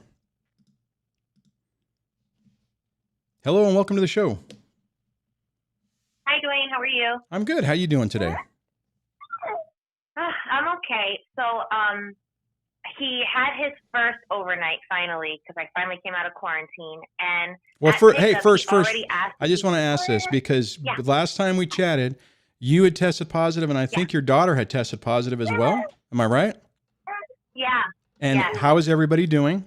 Speaker 1: Hello and welcome to the show.
Speaker 4: Hi, Dwayne. How are you?
Speaker 1: I'm good. How you doing today?
Speaker 4: I'm okay. So, he had his first overnight finally, because I finally came out of quarantine. And
Speaker 1: first, I just want to ask this because the last time we chatted, you had tested positive, and I think your daughter had tested positive as well. Am I right?
Speaker 4: Yeah.
Speaker 1: And
Speaker 4: Yes.
Speaker 1: how is everybody doing?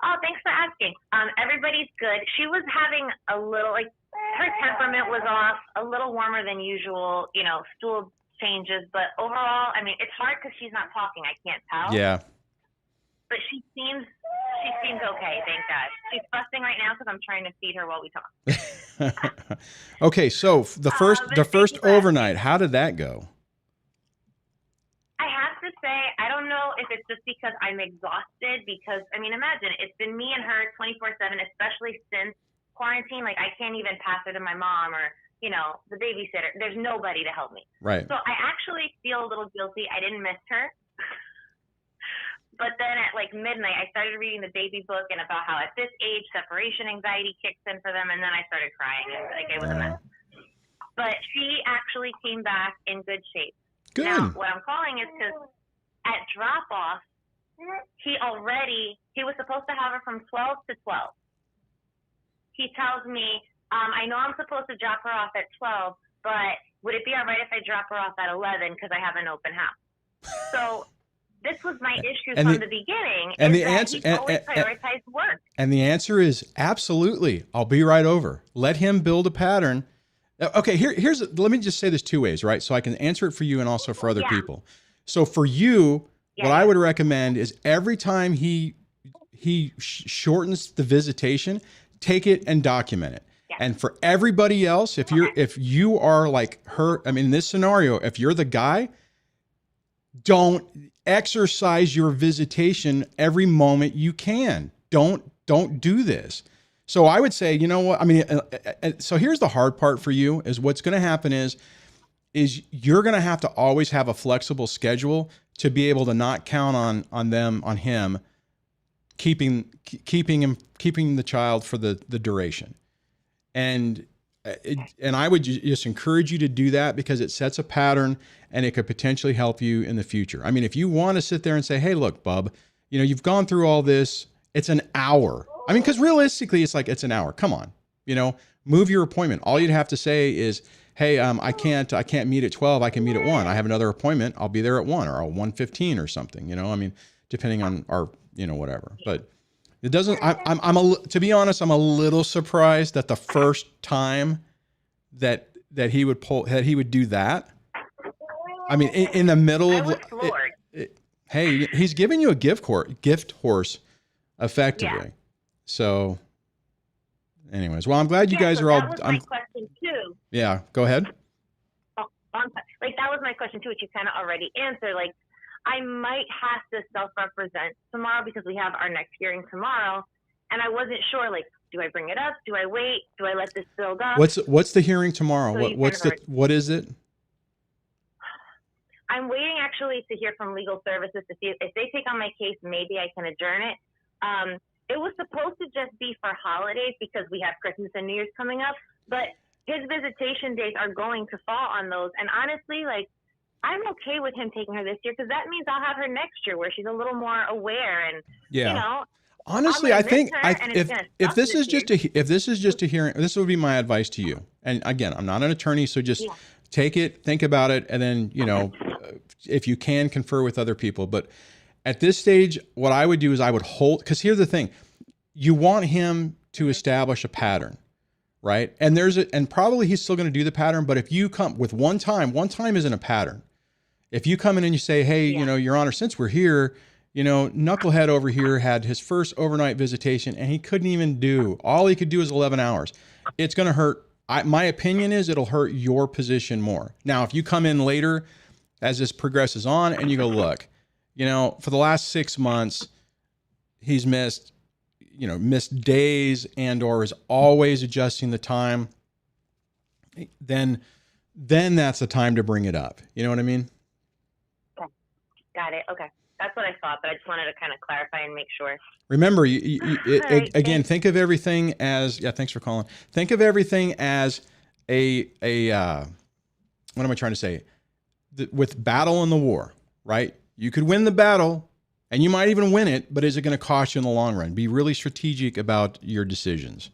Speaker 4: Oh, thanks for asking. Everybody's good. She was having a little, like, her temperament was off, a little warmer than usual, you know, stool changes. But overall, I mean, it's hard because she's not talking. I can't tell.
Speaker 1: Yeah.
Speaker 4: But she seems okay, thank God. She's fussing right now because I'm trying to feed her while we talk.
Speaker 1: Okay, so the first
Speaker 4: but thank you for
Speaker 1: overnight, how did that go?
Speaker 4: I have to say, I don't know if it's just because I'm exhausted because, I mean, imagine, it's been me and her 24/7, especially since quarantine. Like, I can't even pass her to my mom or, you know, the babysitter. There's nobody to help me.
Speaker 1: Right.
Speaker 4: So I actually feel a little guilty. I didn't miss her. But then at like midnight, I started reading the baby book and about how at this age, separation anxiety kicks in for them. And then I started crying. Like, it was a mess. But she actually came back in good shape.
Speaker 1: Good.
Speaker 4: Now, what I'm calling is because at drop-off, he was supposed to have her from 12 to 12. He tells me, I know I'm supposed to drop her off at 12, but would it be all right if I drop her off at 11 because I have an open house? So this was my issue from the beginning.
Speaker 1: And the
Speaker 4: answer,
Speaker 1: answer,
Speaker 4: always prioritized work.
Speaker 1: And the answer is absolutely. I'll be right over. Let him build a pattern. Okay, let me just say this two ways, right? So I can answer it for you and also for other people. So for you, what I would recommend is every time he shortens the visitation, take it and document it. Yeah. And for everybody else, if you are like her, I mean, in this scenario, if you're the guy, don't exercise your visitation every moment you can. Don't do this. So I would say, you know what? I mean, so here's the hard part for you is what's going to happen is you're going to have to always have a flexible schedule to be able to not count on him keeping the child for the duration. And I would just encourage you to do that because it sets a pattern and it could potentially help you in the future. I mean, if you want to sit there and say, hey, look, bub, you know, you've gone through all this, it's an hour. I mean, because realistically, it's an hour. Come on, you know, move your appointment. All you'd have to say is, hey, I can't meet at 12. I can meet at 1. I have another appointment. I'll be there at 1 or 1:15 or something, you know, I mean, depending on our, you know, whatever, but it doesn't, to be honest, I'm a little surprised that the first time that he would do that. I mean, in the middle of, hey, he's giving you a gift horse effectively. Yeah. So anyways, well, I'm glad you guys are all,
Speaker 4: that was my question too.
Speaker 1: Yeah, go ahead.
Speaker 4: Like that was my question too, which you kind of already answered. Like, I might have to self-represent tomorrow because we have our next hearing tomorrow. And I wasn't sure, like, do I bring it up? Do I wait? Do I let this build up?
Speaker 1: What's the hearing tomorrow? So what is it?
Speaker 4: I'm waiting actually to hear from legal services to see if they take on my case, maybe I can adjourn it. It was supposed to just be for holidays because we have Christmas and New Year's coming up, but his visitation days are going to fall on those. And honestly, like, I'm okay with him taking her this year because that means I'll have her next year where she's a little more aware and, you know.
Speaker 1: Honestly, I think if this is just a hearing, this would be my advice to you. And again, I'm not an attorney, so just take it, think about it, and then, you know, if you can, confer with other people. But at this stage, what I would do is I would hold, because here's the thing, you want him to establish a pattern, right? And and probably he's still going to do the pattern, but if you come with one time isn't a pattern. If you come in and you say, hey, you know, Your Honor, since we're here, you know, Knucklehead over here had his first overnight visitation and he couldn't even all he could do is 11 hours. It's going to hurt. My opinion is it'll hurt your position more. Now, if you come in later as this progresses on and you go, look, you know, for the last 6 months, he's missed days or is always adjusting the time, then that's the time to bring it up. You know what I mean?
Speaker 4: Got it. Okay. That's what I thought, but I just wanted to kind of clarify and make sure.
Speaker 1: Remember, again, think of everything as, thanks for calling. Think of everything as what am I trying to say? With battle in the war, right? You could win the battle and you might even win it, but is it going to cost you in the long run? Be really strategic about your decisions.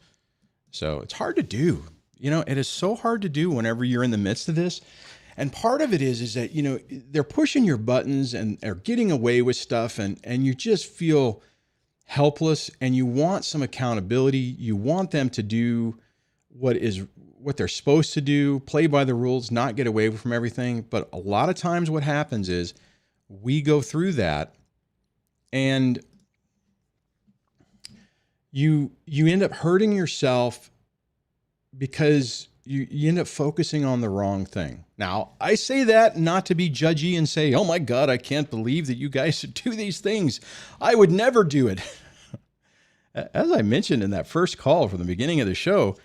Speaker 1: So it's hard to do. You know, it is so hard to do whenever you're in the midst of this. And part of it is that, you know, they're pushing your buttons and are getting away with stuff, and you just feel helpless, and you want some accountability. You want them to do what they're supposed to do, play by the rules, not get away from everything. But a lot of times what happens is we go through that, and you end up hurting yourself because you end up focusing on the wrong thing. Now, I say that not to be judgy and say, oh my God, I can't believe that you guys do these things. I would never do it. As I mentioned in that first call from the beginning of the show,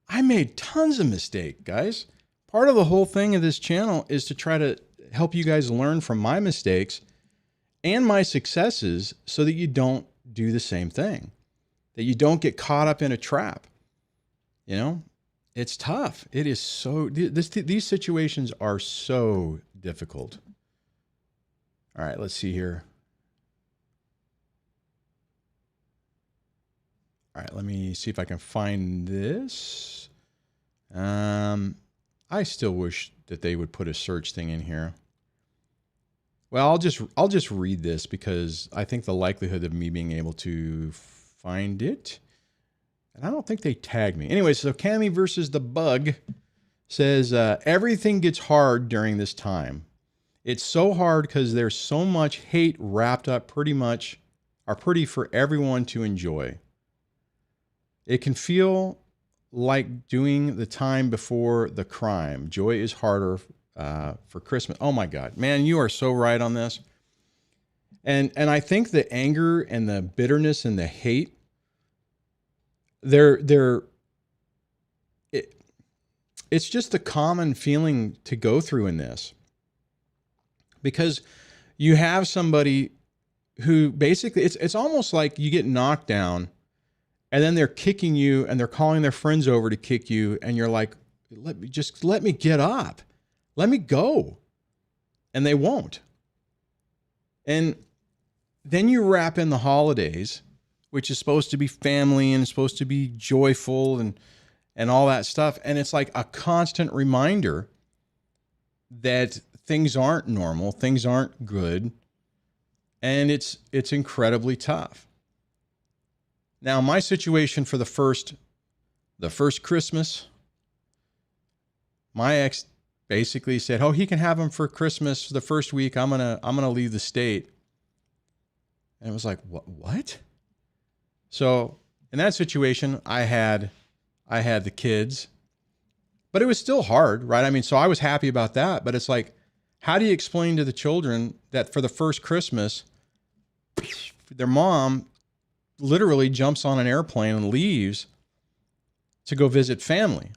Speaker 1: I made tons of mistakes, guys. Part of the whole thing of this channel is to try to help you guys learn from my mistakes and my successes so that you don't do the same thing, that you don't get caught up in a trap. You know, it's tough. It is so, these situations are so difficult. All right, let's see here. All right, let me see if I can find this. I still wish that they would put a search thing in here. Well, I'll just read this because I think the likelihood of me being able to find it, and I don't think they tagged me. Anyway, so Cami versus the Bug says, everything gets hard during this time. It's so hard because there's so much hate wrapped up pretty for everyone to enjoy. It can feel like doing the time before the crime. Joy is harder for Christmas. Oh my God, man, you are so right on this. And I think the anger and the bitterness and the hate, it's just a common feeling to go through in this, because you have somebody who basically, it's almost like you get knocked down and then they're kicking you and they're calling their friends over to kick you. And you're like, let me get up. Let me go. And they won't. And then you wrap in the holidays, which is supposed to be family and supposed to be joyful and all that stuff. And it's like a constant reminder that things aren't normal, things aren't good. And it's incredibly tough. Now, my situation for the first Christmas, my ex basically said, "Oh, he can have them for Christmas the first week. I'm gonna leave the state." And it was like, what? So in that situation, I had the kids, but it was still hard, right? I mean, so I was happy about that, but it's like, how do you explain to the children that for the first Christmas, their mom literally jumps on an airplane and leaves to go visit family?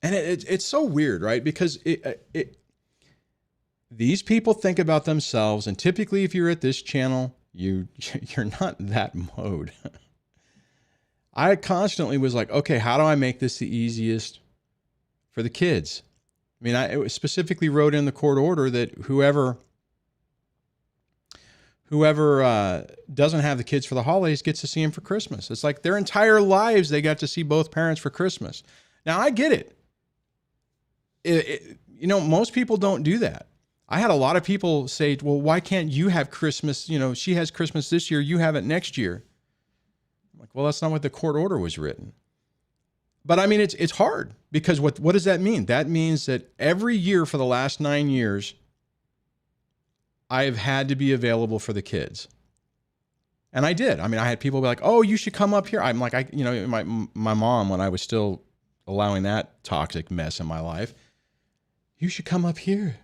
Speaker 1: And it's so weird, right? Because these people think about themselves, and typically if you're at this channel, you're not that mode. I constantly was like, okay, how do I make this the easiest for the kids? I mean, I specifically wrote in the court order that whoever doesn't have the kids for the holidays gets to see them for Christmas. It's like their entire lives they got to see both parents for Christmas. Now, I get it. You know, most people don't do that. I had a lot of people say, well, why can't you have Christmas? You know, she has Christmas this year, you have it next year. I'm like, well, that's not what the court order was written. But I mean, it's hard, because what does that mean? That means that every year for the last 9 years, I've had to be available for the kids. And I did. I mean, I had people be like, oh, you should come up here. I'm like, my mom, when I was still allowing that toxic mess in my life, you should come up here.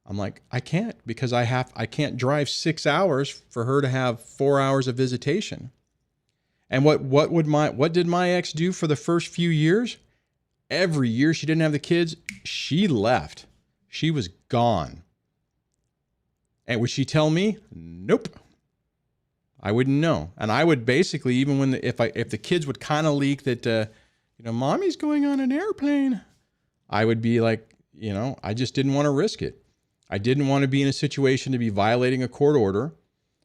Speaker 1: I'm like, I can't, because I can't drive 6 hours for her to have 4 hours of visitation. And what did my ex do for the first few years? Every year she didn't have the kids, she left. She was gone. And would she tell me? Nope. I wouldn't know. And I would basically, even if the kids would kind of leak that, mommy's going on an airplane, I would be like, I just didn't want to risk it. I didn't want to be in a situation to be violating a court order.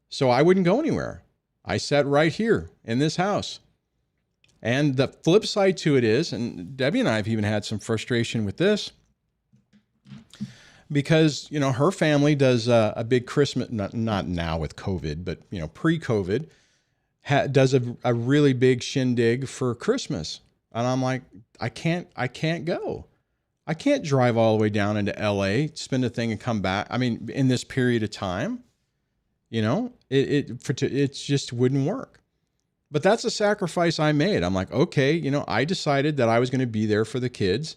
Speaker 1: So I wouldn't go anywhere. I sat right here in this house. And the flip side to it is, and Debbie and I have even had some frustration with this, because, you know, her family does a big Christmas, not now with COVID, but, you know, pre-COVID, does a really big shindig for Christmas. And I'm like, I can't go. I can't drive all the way down into LA, spend a thing and come back. I mean, in this period of time, you know, it just wouldn't work. But that's a sacrifice I made. I'm like, okay, you know, I decided that I was going to be there for the kids,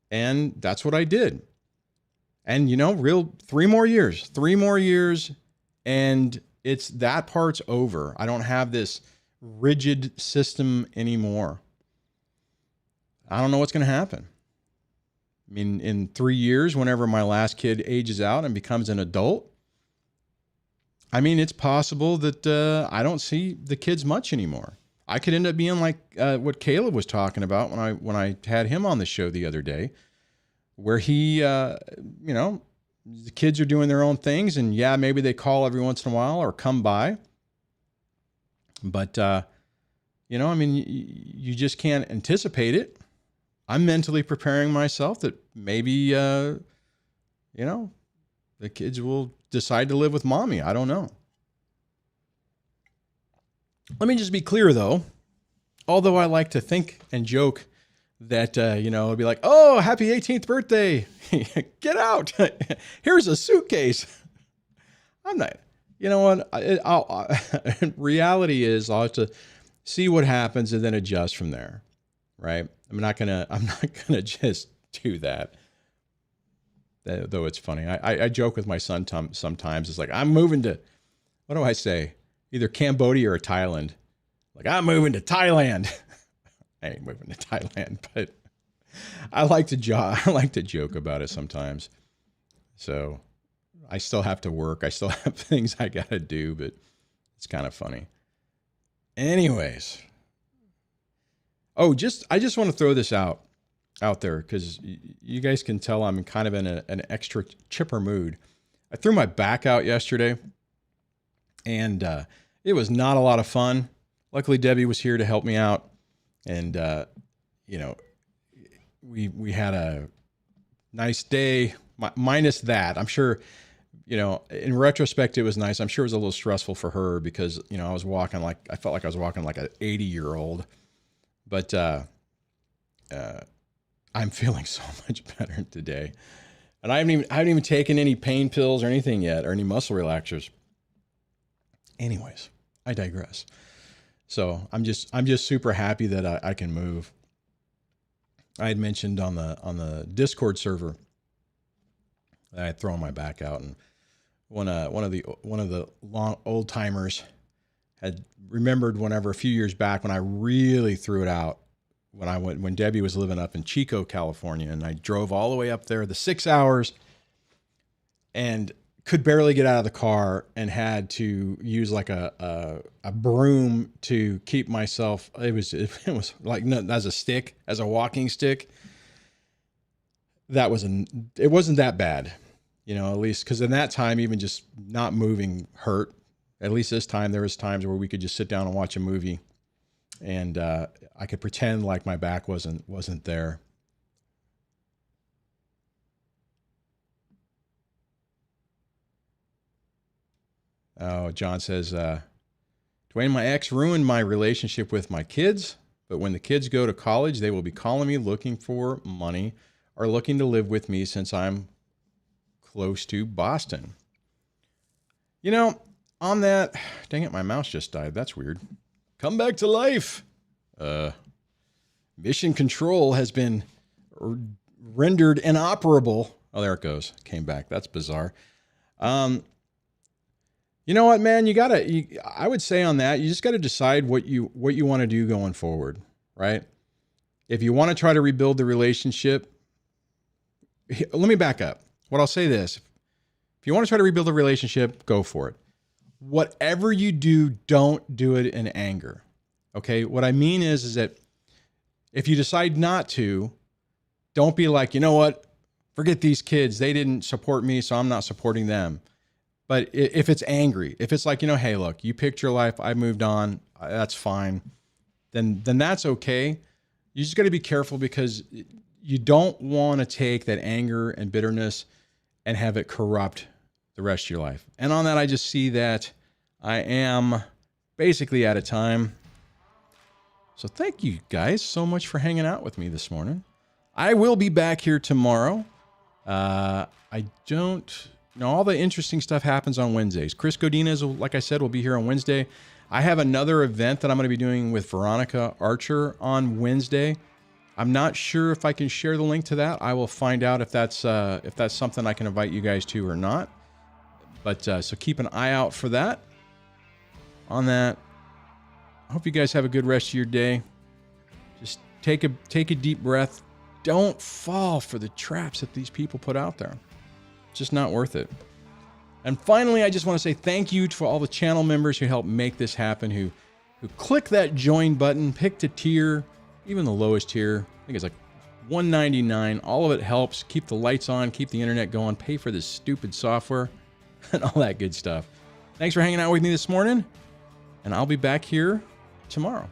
Speaker 1: and that's what I did. And, you know, 3 more years, and that part's over. I don't have this rigid system anymore. I don't know what's going to happen. I mean, in 3 years, whenever my last kid ages out and becomes an adult, I mean, it's possible that I don't see the kids much anymore. I could end up being like what Caleb was talking about when I had him on the show the other day, where he, you know, the kids are doing their own things, and yeah, maybe they call every once in a while or come by. But, you know, I mean, you just can't anticipate it. I'm mentally preparing myself that maybe, you know, the kids will decide to live with mommy. I don't know. Let me just be clear, though. Although I like to think and joke that, you know, it'll be like, oh, happy 18th birthday. Get out. Here's a suitcase. I'm not, you know what? Reality is I'll have to see what happens and then adjust from there. Right. I'm not going to just do that. Though it's funny. I joke with my son sometimes. It's like, I'm moving to, what do I say? Either Cambodia or Thailand. Like, I'm moving to Thailand. I ain't moving to Thailand, but I like to joke about it sometimes. So I still have to work. I still have things I got to do, but it's kind of funny. Anyways. Oh, I just want to throw this out there because you guys can tell I'm kind of in an extra chipper mood. I threw my back out yesterday, and it was not a lot of fun. Luckily, Debbie was here to help me out, and you know, we had a nice day. Minus that, I'm sure, you know, in retrospect, it was nice. I'm sure it was a little stressful for her because, you know, I felt like I was walking like an 80-year-old. But I'm feeling so much better today, and I haven't even taken any pain pills or anything yet, or any muscle relaxers. Anyways, I digress. So I'm just super happy that I can move. I had mentioned on the Discord server that I had thrown my back out, and one of the long old timers had remembered whenever a few years back when I really threw it out when Debbie was living up in Chico, California, and I drove all the way up there, the 6 hours, and could barely get out of the car and had to use like a broom to keep myself. It was like as a walking stick. It wasn't that bad, you know, at least because in that time, even just not moving hurt. At least this time, there was times where we could just sit down and watch a movie, and I could pretend like my back wasn't there. Oh, John says, Dwayne, my ex ruined my relationship with my kids, but when the kids go to college, they will be calling me looking for money or looking to live with me since I'm close to Boston. You know, on that, dang it, my mouse just died. That's weird. Come back to life. Mission control has been rendered inoperable. Oh, there it goes. Came back. That's bizarre. You know what, man? I would say on that, you just got to decide what you want to do going forward, right? If you want to try to rebuild the relationship, let me back up. What I'll say this. If you want to try to rebuild the relationship, go for it. Whatever you do, don't do it in anger. Okay? What I mean is that if you decide not to, don't be like, you know what? Forget these kids. They didn't support me, so I'm not supporting them. But if it's angry, if it's like, you know, hey, look, you picked your life, I moved on, that's fine, then that's okay. You just got to be careful because you don't want to take that anger and bitterness and have it corrupt the rest of your life. And on that, I just see that I am basically out of time. So thank you guys so much for hanging out with me this morning. I will be back here tomorrow. I don't know, all the interesting stuff happens on Wednesdays. Chris Godinez, like I said, will be here on Wednesday. I have another event that I'm going to be doing with Veronica Archer on Wednesday. I'm not sure if I can share the link to that. I will find out if that's something I can invite you guys to or not. But so keep an eye out for that. On that, I hope you guys have a good rest of your day. Just take a deep breath. Don't fall for the traps that these people put out there. It's just not worth it. And finally, I just want to say thank you to all the channel members who helped make this happen, who click that join button, picked a tier, even the lowest tier. I think it's like $1.99. All of it helps keep the lights on, keep the internet going, pay for this stupid software, and all that good stuff. Thanks for hanging out with me this morning, and I'll be back here tomorrow.